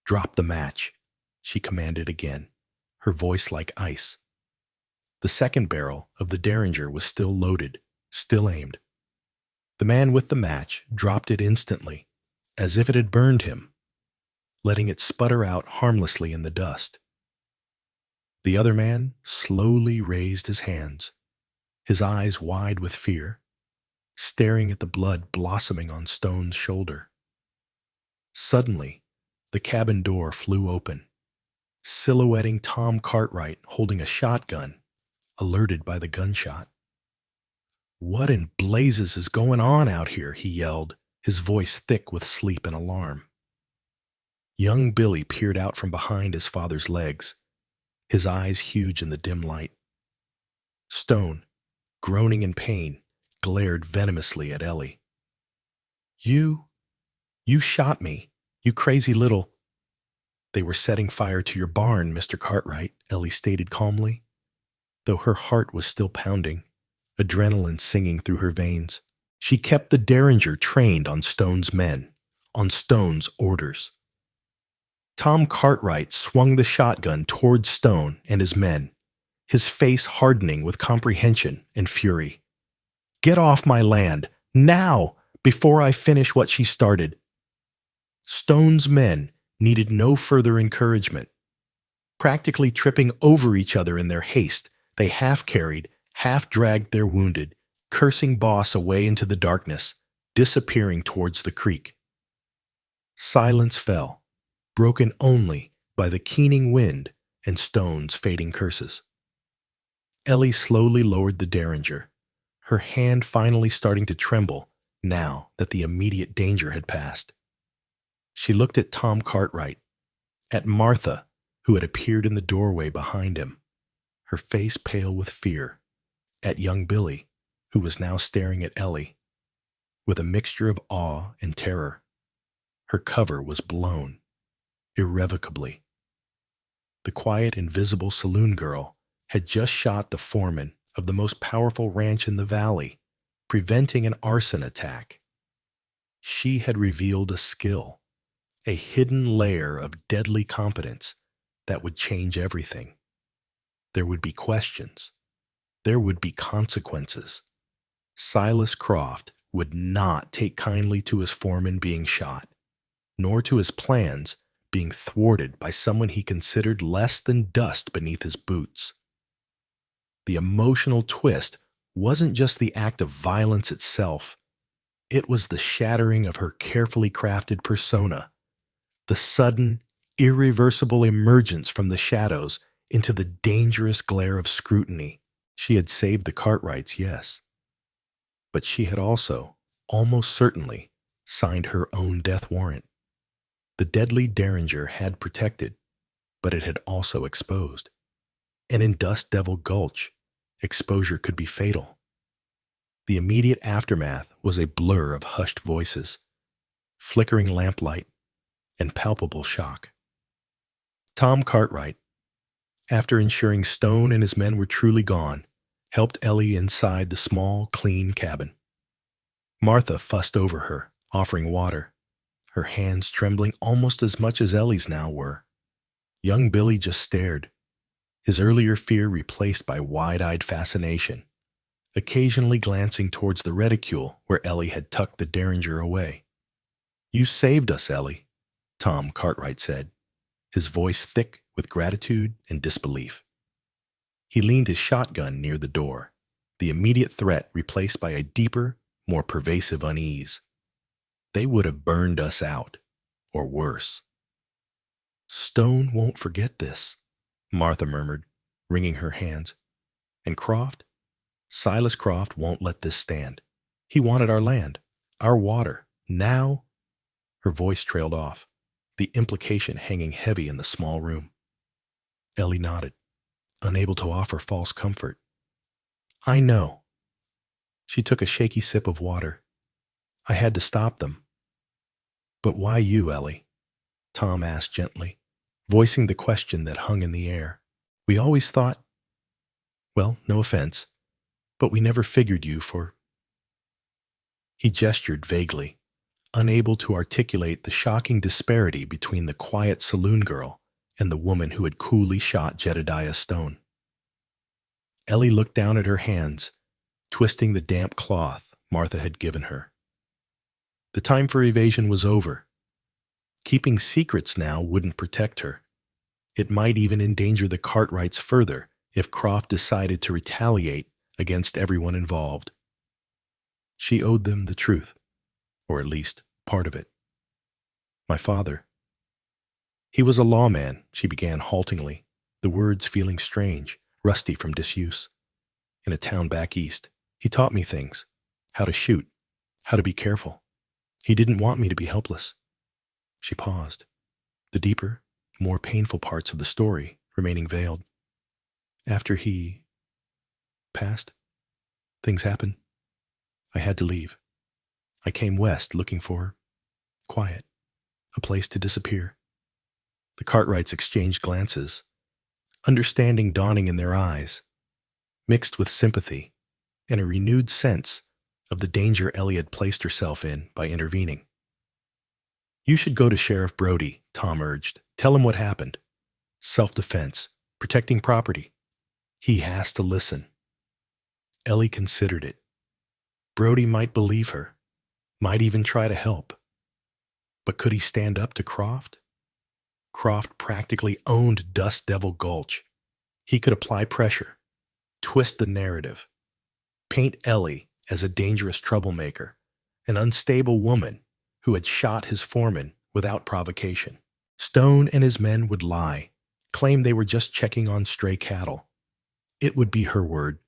"Drop the match," she commanded again, her voice like ice. The second barrel of the Derringer was still loaded, still aimed. The man with the match dropped it instantly, as if it had burned him, letting it sputter out harmlessly in the dust. The other man slowly raised his hands, his eyes wide with fear, staring at the blood blossoming on Stone's shoulder. Suddenly, the cabin door flew open, silhouetting Tom Cartwright holding a shotgun, alerted by the gunshot. "What in blazes is going on out here?" he yelled, his voice thick with sleep and alarm. Young Billy peered out from behind his father's legs, his eyes huge in the dim light. Stone, groaning in pain, glared venomously at Ellie. You shot me, you crazy little—" "They were setting fire to your barn, Mr. Cartwright," Ellie stated calmly, though her heart was still pounding, adrenaline singing through her veins. She kept the Derringer trained on Stone's men, on Stone's orders. Tom Cartwright swung the shotgun toward Stone and his men, his face hardening with comprehension and fury. "Get off my land, now, before I finish what she started." Stone's men needed no further encouragement. Practically tripping over each other in their haste, they half carried, half dragged their wounded, cursing boss away into the darkness, disappearing towards the creek. Silence fell, broken only by the keening wind and Stone's fading curses. Ellie slowly lowered the Derringer, her hand finally starting to tremble now that the immediate danger had passed. She looked at Tom Cartwright, at Martha, who had appeared in the doorway behind him, her face pale with fear, at young Billy, who was now staring at Ellie, with a mixture of awe and terror. Her cover was blown, irrevocably. The quiet, invisible saloon girl had just shot the foreman of the most powerful ranch in the valley, preventing an arson attack. She had revealed a skill, a hidden layer of deadly competence that would change everything. There would be questions. There would be consequences. Silas Croft would not take kindly to his foreman being shot, nor to his plans being thwarted by someone he considered less than dust beneath his boots. The emotional twist wasn't just the act of violence itself. It was the shattering of her carefully crafted persona, the sudden, irreversible emergence from the shadows into the dangerous glare of scrutiny. She had saved the Cartwrights, yes, but she had also, almost certainly, signed her own death warrant. The deadly Derringer had protected, but it had also exposed. And in Dust Devil Gulch, exposure could be fatal. The immediate aftermath was a blur of hushed voices, flickering lamplight, and palpable shock. Tom Cartwright, after ensuring Stone and his men were truly gone, helped Ellie inside the small, clean cabin. Martha fussed over her, offering water, her hands trembling almost as much as Ellie's now were. Young Billy just stared, his earlier fear replaced by wide-eyed fascination, occasionally glancing towards the reticule where Ellie had tucked the Derringer away. "You saved us, Ellie," Tom Cartwright said, his voice thick with gratitude and disbelief. He leaned his shotgun near the door, the immediate threat replaced by a deeper, more pervasive unease. They would have burned us out, or worse. "Stone won't forget this," Martha murmured, wringing her hands. "And Croft? Silas Croft won't let this stand. He wanted our land, our water. Now—" Her voice trailed off, the implication hanging heavy in the small room. Ellie nodded, unable to offer false comfort. "I know." She took a shaky sip of water. "I had to stop them." "But why you, Ellie?" Tom asked gently, voicing the question that hung in the air. "We always thought— well, no offense, but we never figured you for—" He gestured vaguely, unable to articulate the shocking disparity between the quiet saloon girl and the woman who had coolly shot Jedediah Stone. Ellie looked down at her hands, twisting the damp cloth Martha had given her. The time for evasion was over. Keeping secrets now wouldn't protect her. It might even endanger the Cartwrights further if Croft decided to retaliate against everyone involved. She owed them the truth, or at least part of it. "My father." "He was a lawman," she began haltingly, the words feeling strange, rusty from disuse. "In a town back east. He taught me things. How to shoot. How to be careful. He didn't want me to be helpless." She paused, the deeper, more painful parts of the story remaining veiled. "After he passed, things happened. I had to leave. I came west looking for quiet, a place to disappear." The Cartwrights exchanged glances, understanding dawning in their eyes, mixed with sympathy and a renewed sense of the danger Ellie had placed herself in by intervening. "You should go to Sheriff Brody," Tom urged. "Tell him what happened. Self-defense, protecting property. He has to listen." Ellie considered it. Brody might believe her, might even try to help. But could he stand up to Croft? Croft practically owned Dust Devil Gulch. He could apply pressure, twist the narrative, paint Ellie as a dangerous troublemaker, an unstable woman who had shot his foreman without provocation. Stone and his men would lie, claim they were just checking on stray cattle. It would be her word,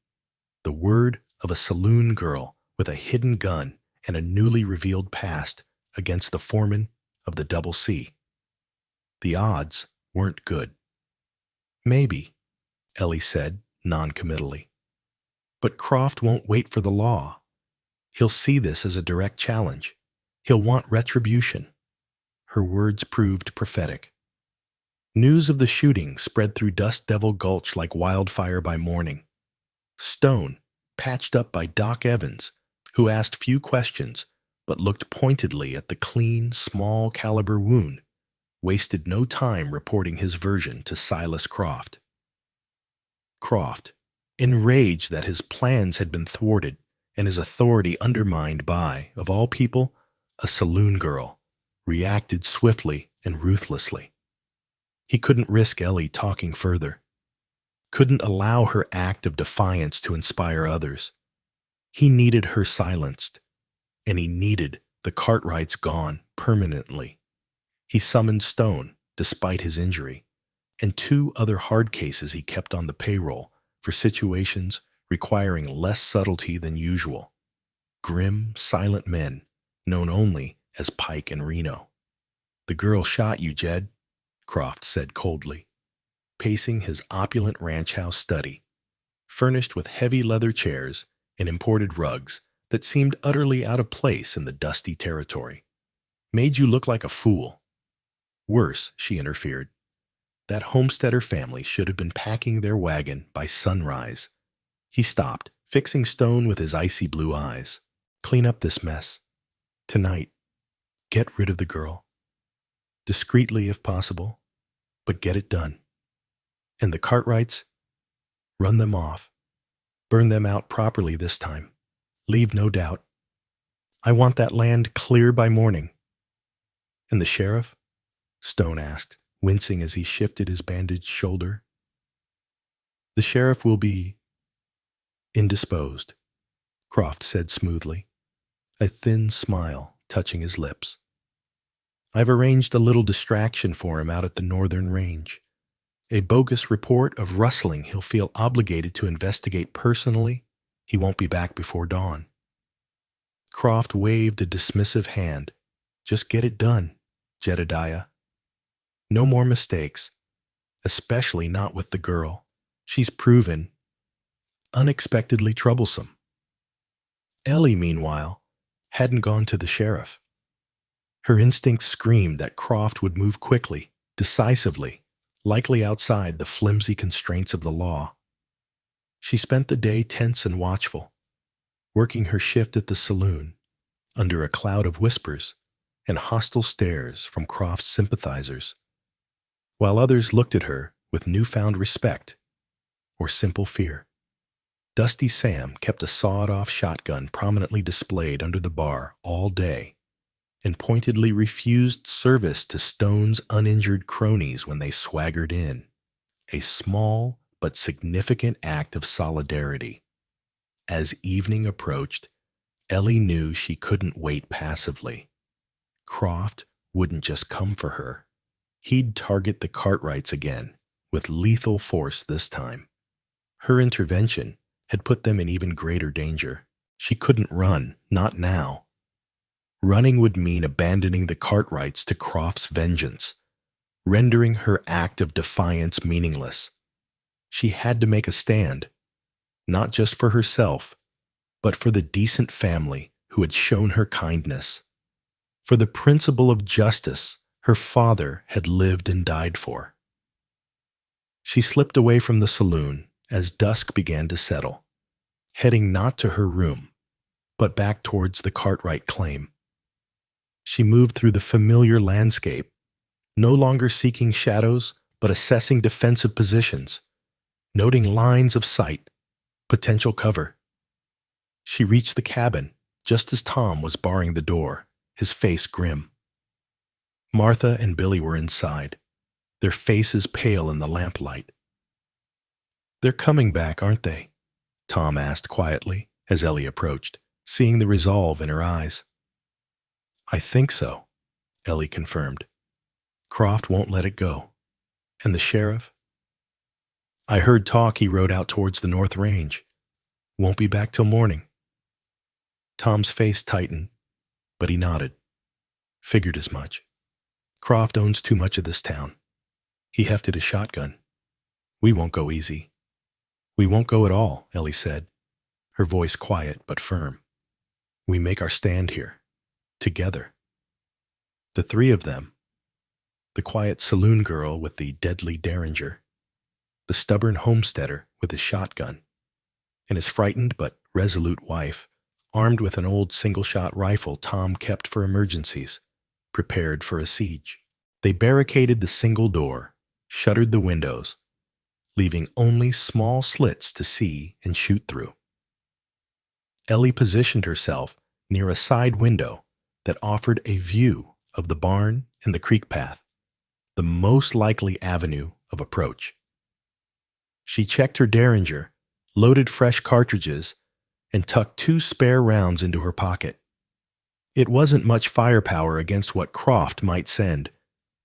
the word of a saloon girl with a hidden gun and a newly revealed past against the foreman of the Double C. The odds weren't good. Maybe, Ellie said non-committally. But Croft won't wait for the law. He'll see this as a direct challenge. He'll want retribution. Her words proved prophetic. News of the shooting spread through Dust Devil Gulch like wildfire by morning. Stone, patched up by Doc Evans, who asked few questions but looked pointedly at the clean, small-caliber wound, wasted no time reporting his version to Silas Croft. Croft, enraged that his plans had been thwarted and his authority undermined by, of all people, a saloon girl, reacted swiftly and ruthlessly. He couldn't risk Ellie talking further, couldn't allow her act of defiance to inspire others. He needed her silenced, and he needed the Cartwrights gone permanently. He summoned Stone, despite his injury, and 2 other hard cases he kept on the payroll for situations requiring less subtlety than usual. Grim, silent men, known only as Pike and Reno. "The girl shot you, Jed," Croft said coldly, pacing his opulent ranch house study, furnished with heavy leather chairs and imported rugs that seemed utterly out of place in the dusty territory. "Made you look like a fool." "Worse," she interfered. "That homesteader family should have been packing their wagon by sunrise." He stopped, fixing Stone with his icy blue eyes. "Clean up this mess. Tonight. Get rid of the girl. Discreetly if possible, but get it done. And the Cartwrights, run them off. Burn them out properly this time. Leave no doubt. I want that land clear by morning." "And the sheriff?" Stone asked, wincing as he shifted his bandaged shoulder. "The sheriff will be indisposed," Croft said smoothly, a thin smile touching his lips. "I've arranged a little distraction for him out at the northern range. A bogus report of rustling he'll feel obligated to investigate personally. He won't be back before dawn." Croft waved a dismissive hand. "Just get it done, Jedediah. No more mistakes, especially not with the girl. She's proven unexpectedly troublesome." Ellie, meanwhile, hadn't gone to the sheriff. Her instincts screamed that Croft would move quickly, decisively, likely outside the flimsy constraints of the law. She spent the day tense and watchful, working her shift at the saloon, under a cloud of whispers and hostile stares from Croft's sympathizers, while others looked at her with newfound respect or simple fear. Dusty Sam kept a sawed-off shotgun prominently displayed under the bar all day and pointedly refused service to Stone's uninjured cronies when they swaggered in, a small but significant act of solidarity. As evening approached, Ellie knew she couldn't wait passively. Croft wouldn't just come for her. He'd target the Cartwrights again, with lethal force this time. Her intervention had put them in even greater danger. She couldn't run, not now. Running would mean abandoning the Cartwrights to Croft's vengeance, rendering her act of defiance meaningless. She had to make a stand, not just for herself, but for the decent family who had shown her kindness, for the principle of justice her father had lived and died for. She slipped away from the saloon as dusk began to settle, heading not to her room, but back towards the Cartwright claim. She moved through the familiar landscape, no longer seeking shadows, but assessing defensive positions, noting lines of sight, potential cover. She reached the cabin just as Tom was barring the door, his face grim. Martha and Billy were inside, their faces pale in the lamplight. "They're coming back, aren't they?" Tom asked quietly as Ellie approached, seeing the resolve in her eyes. I think so, Ellie confirmed. Croft won't let it go. And the sheriff? I heard talk he rode out towards the North Range. Won't be back till morning. Tom's face tightened, but he nodded. Figured as much. Croft owns too much of this town. He hefted his shotgun. We won't go easy. We won't go at all, Ellie said, her voice quiet but firm. We make our stand here, together. The three of them, the quiet saloon girl with the deadly Derringer, the stubborn homesteader with his shotgun, and his frightened but resolute wife, armed with an old single-shot rifle Tom kept for emergencies, prepared for a siege. They barricaded the single door, shuttered the windows, leaving only small slits to see and shoot through. Ellie positioned herself near a side window that offered a view of the barn and the creek path, the most likely avenue of approach. She checked her Derringer, loaded fresh cartridges, and tucked 2 spare rounds into her pocket. It wasn't much firepower against what Croft might send,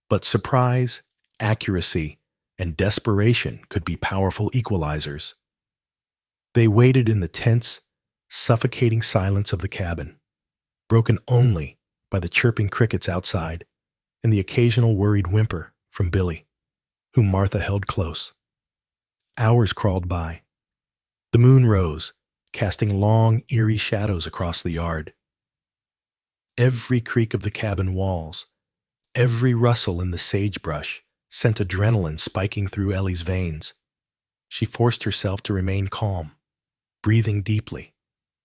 but surprise, accuracy, and desperation could be powerful equalizers. They waited in the tense, suffocating silence of the cabin, broken only by the chirping crickets outside and the occasional worried whimper from Billy, whom Martha held close. Hours crawled by. The moon rose, casting long, eerie shadows across the yard. Every creak of the cabin walls, every rustle in the sagebrush sent adrenaline spiking through Ellie's veins. She forced herself to remain calm, breathing deeply,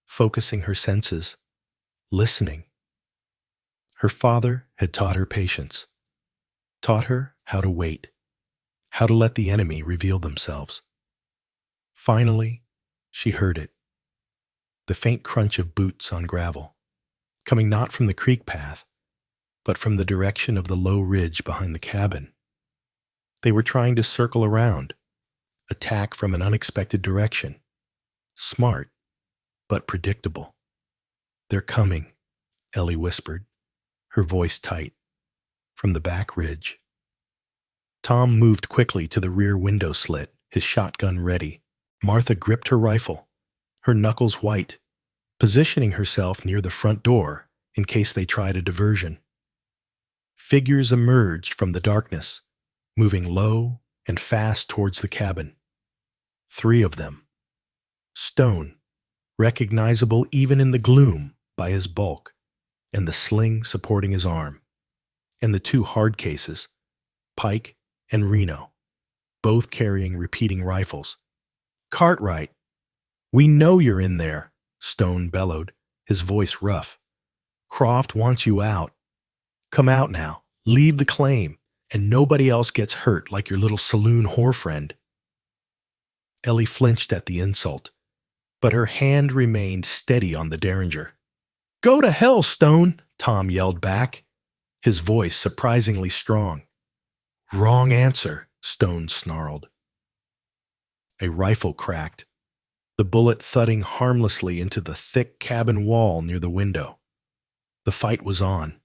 focusing her senses, listening. Her father had taught her patience, taught her how to wait, how to let the enemy reveal themselves. Finally, she heard it. The faint crunch of boots on gravel, coming not from the creek path, but from the direction of the low ridge behind the cabin. They were trying to circle around, attack from an unexpected direction. Smart, but predictable. They're coming, Ellie whispered, her voice tight, from the back ridge. Tom moved quickly to the rear window slit, his shotgun ready. Martha gripped her rifle, her knuckles white, positioning herself near the front door in case they tried a diversion. Figures emerged from the darkness, moving low and fast towards the cabin. 3 of them. Stone, recognizable even in the gloom by his bulk, and the sling supporting his arm. And the 2 hard cases, Pike and Reno, both carrying repeating rifles. Cartwright, we know you're in there, Stone bellowed, his voice rough. Croft wants you out. Come out now, leave the claim, and nobody else gets hurt like your little saloon whore friend. Ellie flinched at the insult, but her hand remained steady on the Derringer. Go to hell, Stone, Tom yelled back, his voice surprisingly strong. Wrong answer, Stone snarled. A rifle cracked, the bullet thudding harmlessly into the thick cabin wall near the window. The fight was on.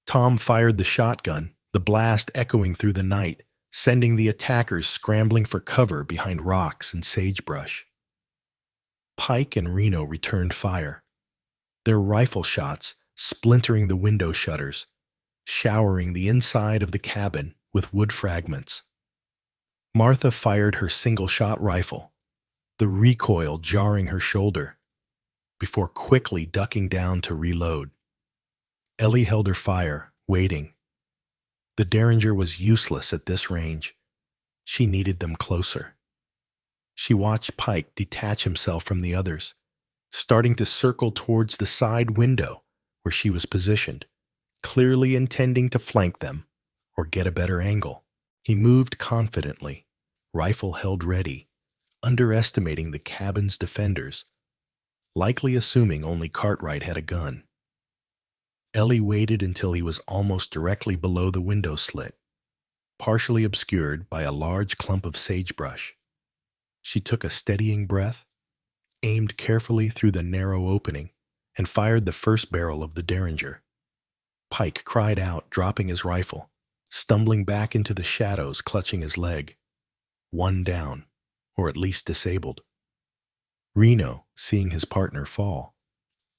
Tom fired the shotgun, the blast echoing through the night, sending the attackers scrambling for cover behind rocks and sagebrush. Pike and Reno returned fire, their rifle shots splintering the window shutters, showering the inside of the cabin with wood fragments. Martha fired her single-shot rifle, the recoil jarring her shoulder, before quickly ducking down to reload. Ellie held her fire, waiting. The Derringer was useless at this range. She needed them closer. She watched Pike detach himself from the others, starting to circle towards the side window where she was positioned, clearly intending to flank them or get a better angle. He moved confidently, rifle held ready, underestimating the cabin's defenders, likely assuming only Cartwright had a gun. Ellie waited until he was almost directly below the window slit, partially obscured by a large clump of sagebrush. She took a steadying breath, aimed carefully through the narrow opening, and fired the first barrel of the Derringer. Pike cried out, dropping his rifle, stumbling back into the shadows, clutching his leg. One down, or at least disabled. Reno, seeing his partner fall,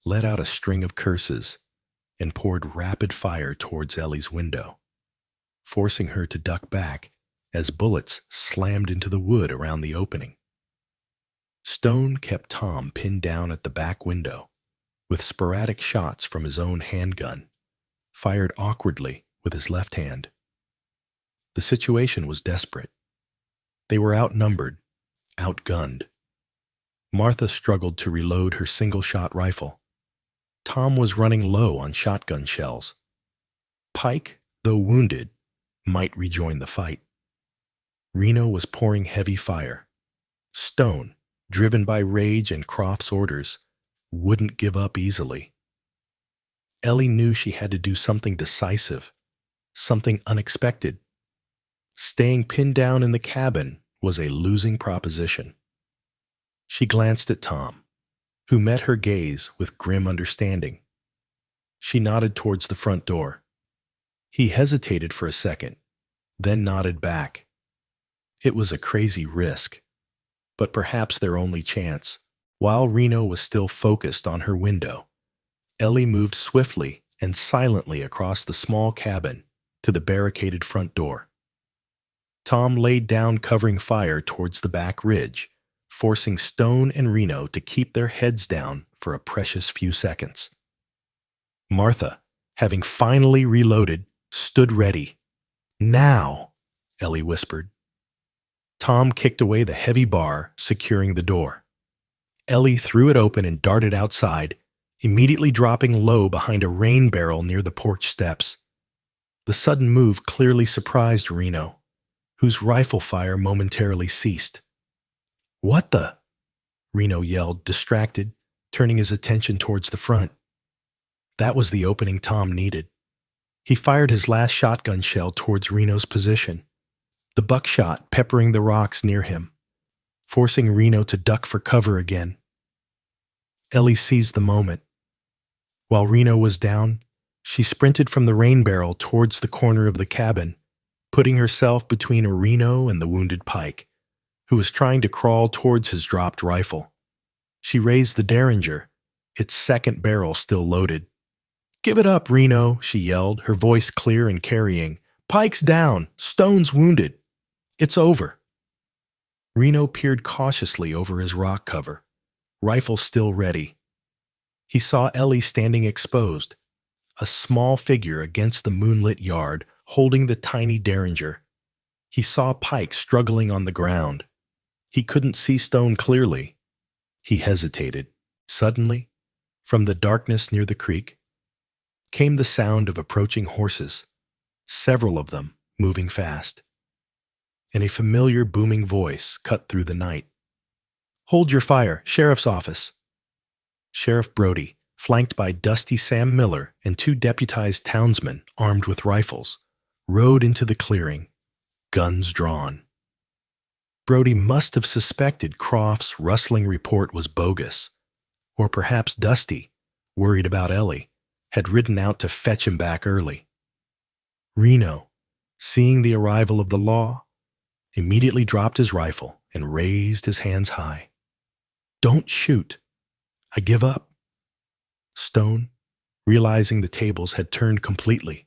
let out a string of curses and poured rapid fire towards Ellie's window, forcing her to duck back as bullets slammed into the wood around the opening. Stone kept Tom pinned down at the back window, with sporadic shots from his own handgun, fired awkwardly with his left hand. The situation was desperate. They were outnumbered, outgunned. Martha struggled to reload her single-shot rifle. Tom was running low on shotgun shells. Pike, though wounded, might rejoin the fight. Reno was pouring heavy fire. Stone, driven by rage and Croft's orders, wouldn't give up easily. Ellie knew she had to do something decisive, something unexpected. Staying pinned down in the cabin was a losing proposition. She glanced at Tom, who met her gaze with grim understanding. She nodded towards the front door. He hesitated for a second, then nodded back. It was a crazy risk, but perhaps their only chance. While Reno was still focused on her window, Ellie moved swiftly and silently across the small cabin to the barricaded front door. Tom laid down covering fire towards the back ridge, forcing Stone and Reno to keep their heads down for a precious few seconds. Martha, having finally reloaded, stood ready. "Now," Ellie whispered. Tom kicked away the heavy bar, securing the door. Ellie threw it open and darted outside, immediately dropping low behind a rain barrel near the porch steps. The sudden move clearly surprised Reno, whose rifle fire momentarily ceased. "What the?" Reno yelled, distracted, turning his attention towards the front. That was the opening Tom needed. He fired his last shotgun shell towards Reno's position, the buckshot peppering the rocks near him, forcing Reno to duck for cover again. Ellie seized the moment. While Reno was down, she sprinted from the rain barrel towards the corner of the cabin, putting herself between Reno and the wounded Pike, who was trying to crawl towards his dropped rifle. She raised the Derringer, its second barrel still loaded. "Give it up, Reno," she yelled, her voice clear and carrying. "Pike's down. Stone's wounded. It's over." Reno peered cautiously over his rock cover, rifle still ready. He saw Ellie standing exposed, a small figure against the moonlit yard, holding the tiny Derringer. He saw Pike struggling on the ground. He couldn't see Stone clearly. He hesitated. Suddenly, from the darkness near the creek, came the sound of approaching horses, several of them moving fast. And a familiar booming voice cut through the night. "Hold your fire, Sheriff's office." Sheriff Brody, flanked by Dusty Sam Miller and two deputized townsmen armed with rifles, rode into the clearing, guns drawn. Brody must have suspected Croft's rustling report was bogus, or perhaps Dusty, worried about Ellie, had ridden out to fetch him back early. Reno, seeing the arrival of the law, immediately dropped his rifle and raised his hands high. "Don't shoot. I give up." Stone, realizing the tables had turned completely,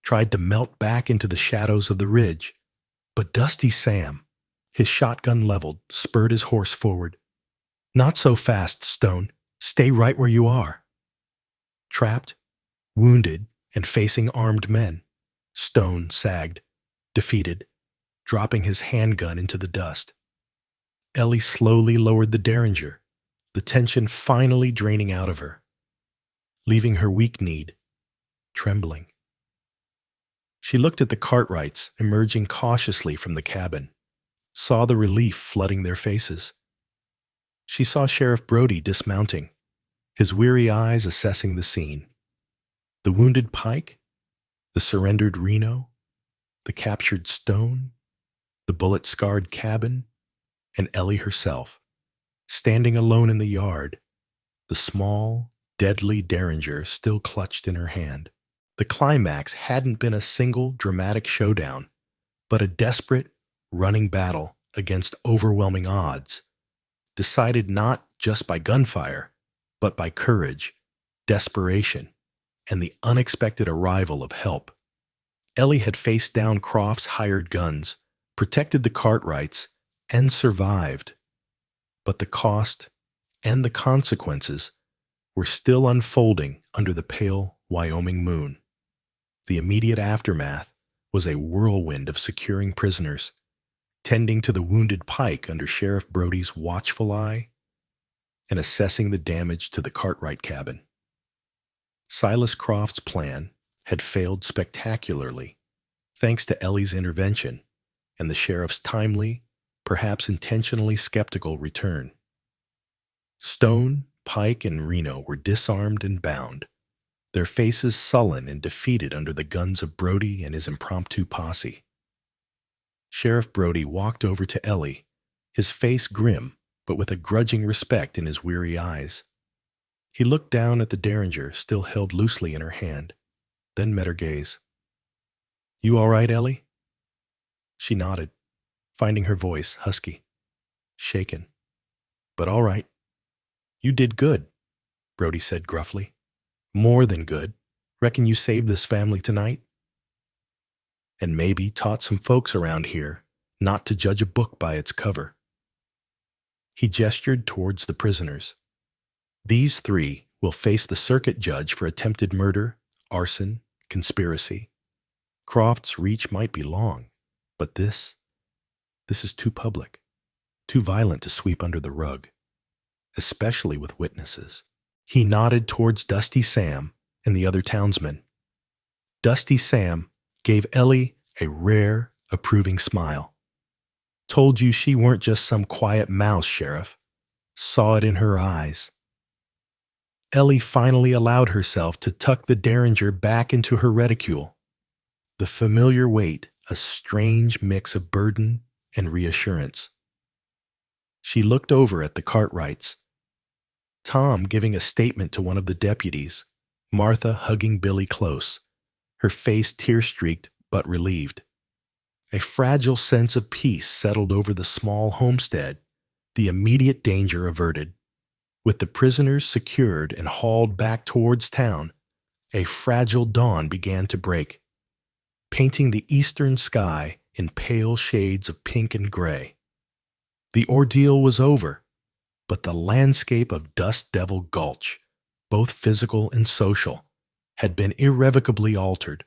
tried to melt back into the shadows of the ridge, but Dusty Sam, his shotgun leveled, spurred his horse forward. "Not so fast, Stone. Stay right where you are." Trapped, wounded, and facing armed men, Stone sagged, defeated, dropping his handgun into the dust. Ellie slowly lowered the Derringer, the tension finally draining out of her, leaving her weak-kneed, trembling. She looked at the Cartwrights emerging cautiously from the cabin, saw the relief flooding their faces. She saw Sheriff Brody dismounting, his weary eyes assessing the scene. The wounded Pike, the surrendered Reno, the captured Stone, the bullet-scarred cabin, and Ellie herself, standing alone in the yard, the small, deadly Derringer still clutched in her hand. The climax hadn't been a single dramatic showdown, but a desperate, running battle against overwhelming odds, decided not just by gunfire, but by courage, desperation, and the unexpected arrival of help. Ellie had faced down Croft's hired guns, protected the Cartwrights, and survived. But the cost and the consequences were still unfolding under the pale Wyoming moon. The immediate aftermath was a whirlwind of securing prisoners, tending to the wounded Pike under Sheriff Brody's watchful eye, and assessing the damage to the Cartwright cabin. Silas Croft's plan had failed spectacularly, thanks to Ellie's intervention and the sheriff's timely, perhaps intentionally skeptical return. Stone, Pike, and Reno were disarmed and bound, their faces sullen and defeated under the guns of Brody and his impromptu posse. Sheriff Brody walked over to Ellie, his face grim, but with a grudging respect in his weary eyes. He looked down at the Derringer still held loosely in her hand, then met her gaze. "You all right, Ellie?" She nodded, finding her voice husky, shaken. "But all right." "You did good," Brody said gruffly. "More than good. Reckon you saved this family tonight? And maybe taught some folks around here not to judge a book by its cover." He gestured towards the prisoners. "These three will face the circuit judge for attempted murder, arson, conspiracy. Croft's reach might be long, but this is too public, too violent to sweep under the rug, especially with witnesses." He nodded towards Dusty Sam and the other townsmen. Dusty Sam gave Ellie a rare, approving smile. "Told you she weren't just some quiet mouse, Sheriff. Saw it in her eyes." Ellie finally allowed herself to tuck the Derringer back into her reticule. The familiar weight, a strange mix of burden and reassurance. She looked over at the Cartwrights, Tom giving a statement to one of the deputies, Martha hugging Billy close, her face tear-streaked but relieved. A fragile sense of peace settled over the small homestead, the immediate danger averted. With the prisoners secured and hauled back towards town, a fragile dawn began to break, painting the eastern sky in pale shades of pink and gray. The ordeal was over, but the landscape of Dust Devil Gulch, both physical and social, had been irrevocably altered.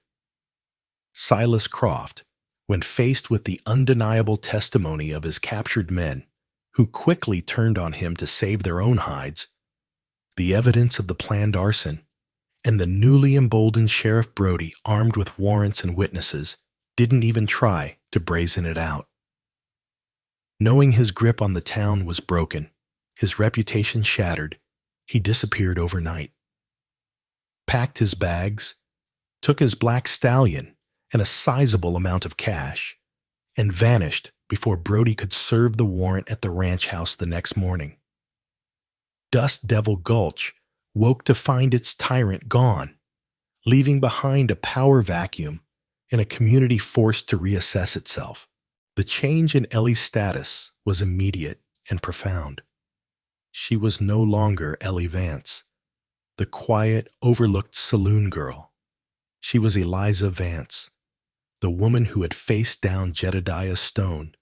Silas Croft, when faced with the undeniable testimony of his captured men, who quickly turned on him to save their own hides, the evidence of the planned arson, and the newly emboldened Sheriff Brody armed with warrants and witnesses, didn't even try to brazen it out. Knowing his grip on the town was broken, his reputation shattered, he disappeared overnight. Packed his bags, took his black stallion and a sizable amount of cash, and vanished before Brody could serve the warrant at the ranch house the next morning. Dust Devil Gulch woke to find its tyrant gone, leaving behind a power vacuum and a community forced to reassess itself. The change in Ellie's status was immediate and profound. She was no longer Ellie Vance, the quiet, overlooked saloon girl. She was Eliza Vance, the woman who had faced down Jedediah Stone,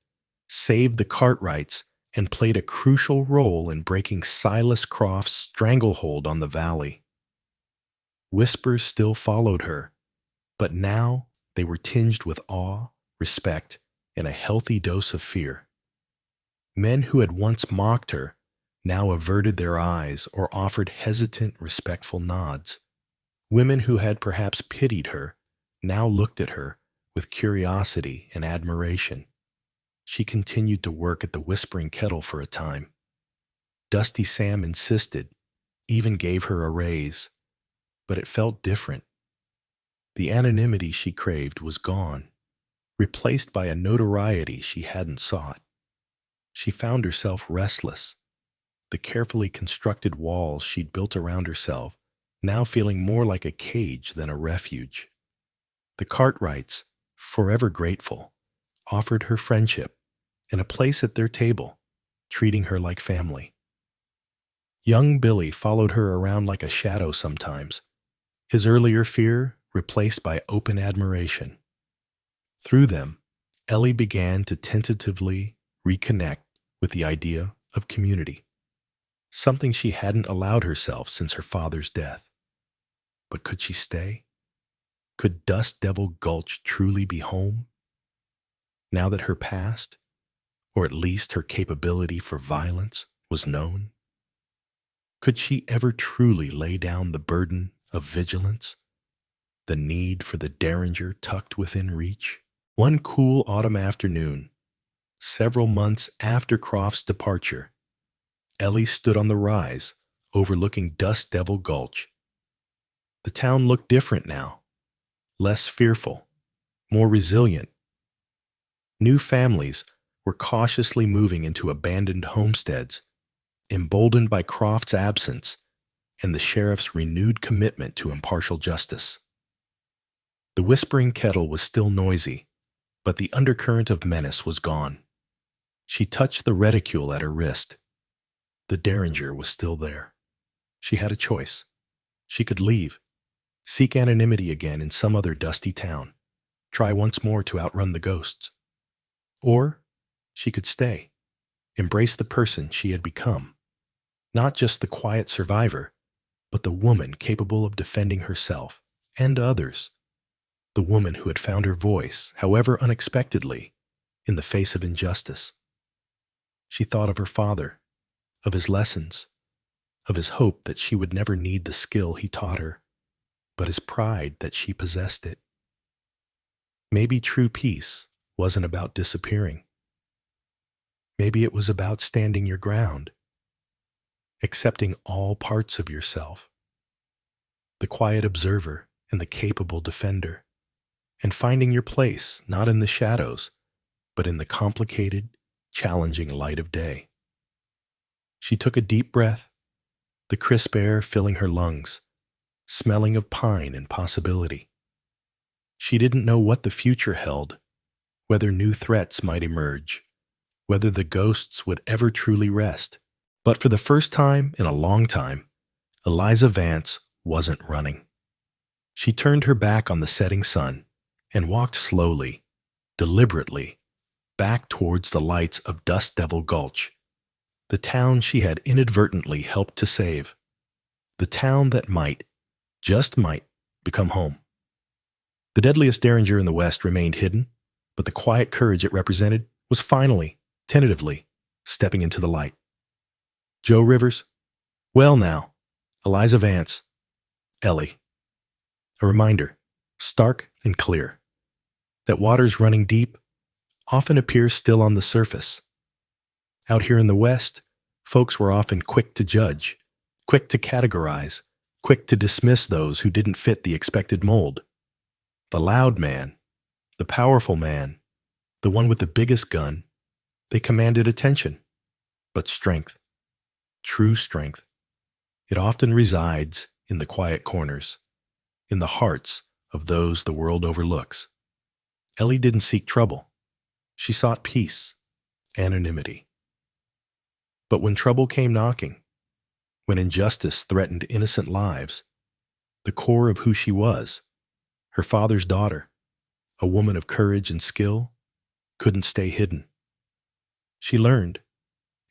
saved the Cartwrights, and played a crucial role in breaking Silas Croft's stranglehold on the valley. Whispers still followed her, but now they were tinged with awe, respect, and a healthy dose of fear. Men who had once mocked her now averted their eyes or offered hesitant, respectful nods. Women who had perhaps pitied her now looked at her with curiosity and admiration. She continued to work at the Whispering Kettle for a time. Dusty Sam insisted, even gave her a raise, but it felt different. The anonymity she craved was gone, replaced by a notoriety she hadn't sought. She found herself restless. The carefully constructed walls she'd built around herself now feeling more like a cage than a refuge. The Cartwrights, forever grateful, offered her friendship and a place at their table, treating her like family. Young Billy followed her around like a shadow sometimes, his earlier fear replaced by open admiration. Through them, Ellie began to tentatively reconnect with the idea of community, something she hadn't allowed herself since her father's death. But could she stay? Could Dust Devil Gulch truly be home? Now that her past, or at least her capability for violence, was known? Could she ever truly lay down the burden of vigilance, the need for the Derringer tucked within reach? One cool autumn afternoon, several months after Croft's departure, Ellie stood on the rise, overlooking Dust Devil Gulch. The town looked different now, less fearful, more resilient. New families were cautiously moving into abandoned homesteads, emboldened by Croft's absence and the sheriff's renewed commitment to impartial justice. The whispering kettle was still noisy, but the undercurrent of menace was gone. She touched the reticule at her wrist. The Derringer was still there. She had a choice. She could leave, seek anonymity again in some other dusty town, try once more to outrun the ghosts. Or she could stay, embrace the person she had become, not just the quiet survivor, but the woman capable of defending herself and others, the woman who had found her voice, however unexpectedly, in the face of injustice. She thought of her father, of his lessons, of his hope that she would never need the skill he taught her, but his pride that she possessed it. Maybe true peace wasn't about disappearing. Maybe it was about standing your ground, accepting all parts of yourself, the quiet observer and the capable defender, and finding your place not in the shadows, but in the complicated, challenging light of day. She took a deep breath, the crisp air filling her lungs, smelling of pine and possibility. She didn't know what the future held, whether new threats might emerge, whether the ghosts would ever truly rest. But for the first time in a long time, Eliza Vance wasn't running. She turned her back on the setting sun and walked slowly, deliberately, back towards the lights of Dust Devil Gulch, the town she had inadvertently helped to save, the town that might, just might, become home. The Deadliest Derringer in the West remained hidden, but the quiet courage it represented was finally, tentatively, stepping into the light. Joe Rivers, well now, Eliza Vance, Ellie. A reminder, stark and clear, that waters running deep often appear still on the surface. Out here in the West, folks were often quick to judge, quick to categorize, quick to dismiss those who didn't fit the expected mold. The loud man, the powerful man, the one with the biggest gun, they commanded attention. But strength, true strength, it often resides in the quiet corners, in the hearts of those the world overlooks. Ellie didn't seek trouble. She sought peace, anonymity. But when trouble came knocking, when injustice threatened innocent lives, the core of who she was, her father's daughter, a woman of courage and skill, couldn't stay hidden. She learned,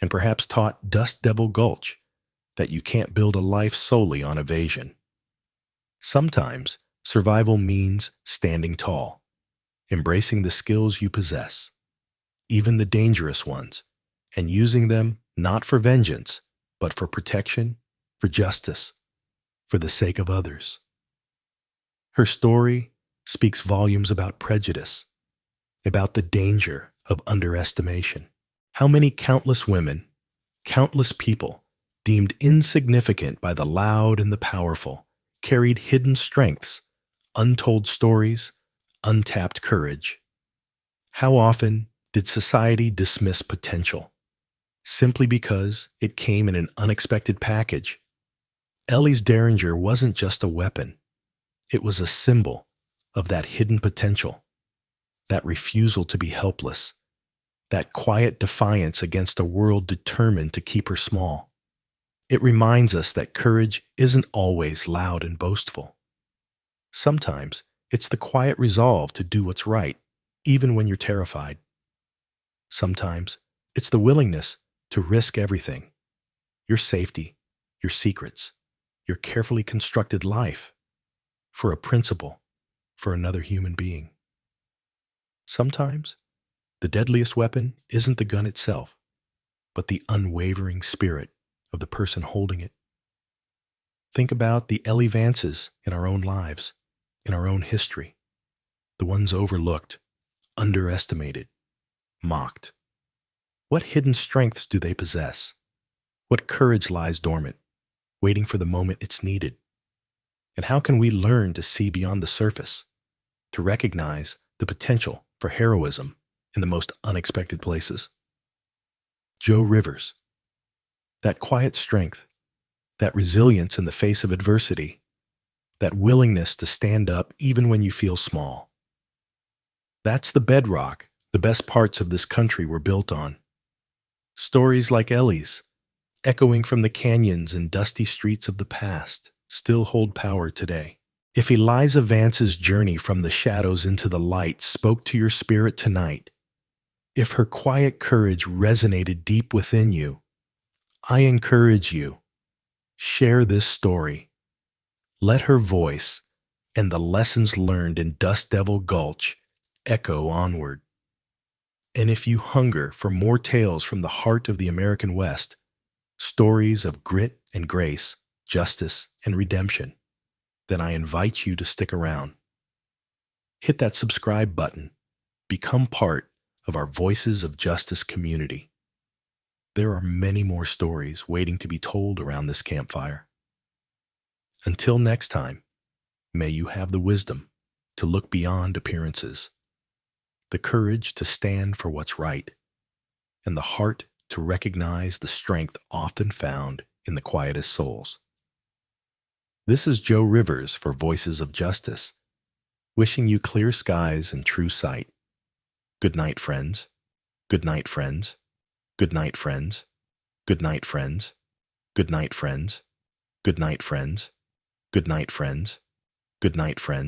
and perhaps taught Dust Devil Gulch, that you can't build a life solely on evasion. Sometimes survival means standing tall, embracing the skills you possess, even the dangerous ones, and using them not for vengeance, but for protection, for justice, for the sake of others. Her story speaks volumes about prejudice, about the danger of underestimation. How many countless women, countless people, deemed insignificant by the loud and the powerful, carried hidden strengths, untold stories, untapped courage. How often did society dismiss potential, simply because it came in an unexpected package? Ellie's Derringer wasn't just a weapon. It was a symbol of that hidden potential, that refusal to be helpless, that quiet defiance against a world determined to keep her small. It reminds us that courage isn't always loud and boastful. Sometimes it's the quiet resolve to do what's right, even when you're terrified. Sometimes it's the willingness to risk everything: your safety, your secrets, your carefully constructed life, for a principle, for another human being. Sometimes the deadliest weapon isn't the gun itself, but the unwavering spirit of the person holding it. Think about the Ellie Vances in our own lives, in our own history, the ones overlooked, underestimated, mocked. What hidden strengths do they possess? What courage lies dormant, waiting for the moment it's needed? And how can we learn to see beyond the surface, to recognize the potential for heroism in the most unexpected places? Joe Rivers, that quiet strength, that resilience in the face of adversity, that willingness to stand up even when you feel small. That's the bedrock the best parts of this country were built on. Stories like Ellie's, echoing from the canyons and dusty streets of the past, still hold power today. If Eliza Vance's journey from the shadows into the light spoke to your spirit tonight, if her quiet courage resonated deep within you, I encourage you, share this story. Let her voice and the lessons learned in Dust Devil Gulch echo onward. And if you hunger for more tales from the heart of the American West, stories of grit and grace, justice and redemption, then I invite you to stick around. Hit that subscribe button. Become part of our Voices of Justice community. There are many more stories waiting to be told around this campfire. Until next time, may you have the wisdom to look beyond appearances, the courage to stand for what's right, and the heart to recognize the strength often found in the quietest souls. This is Joe Rivers for Voices of Justice, wishing you clear skies and true sight. Good night, friends. Good night, friends. Good night, friends. Good night, friends. Good night, friends. Good night, friends. Good night, friends. Good night, friends.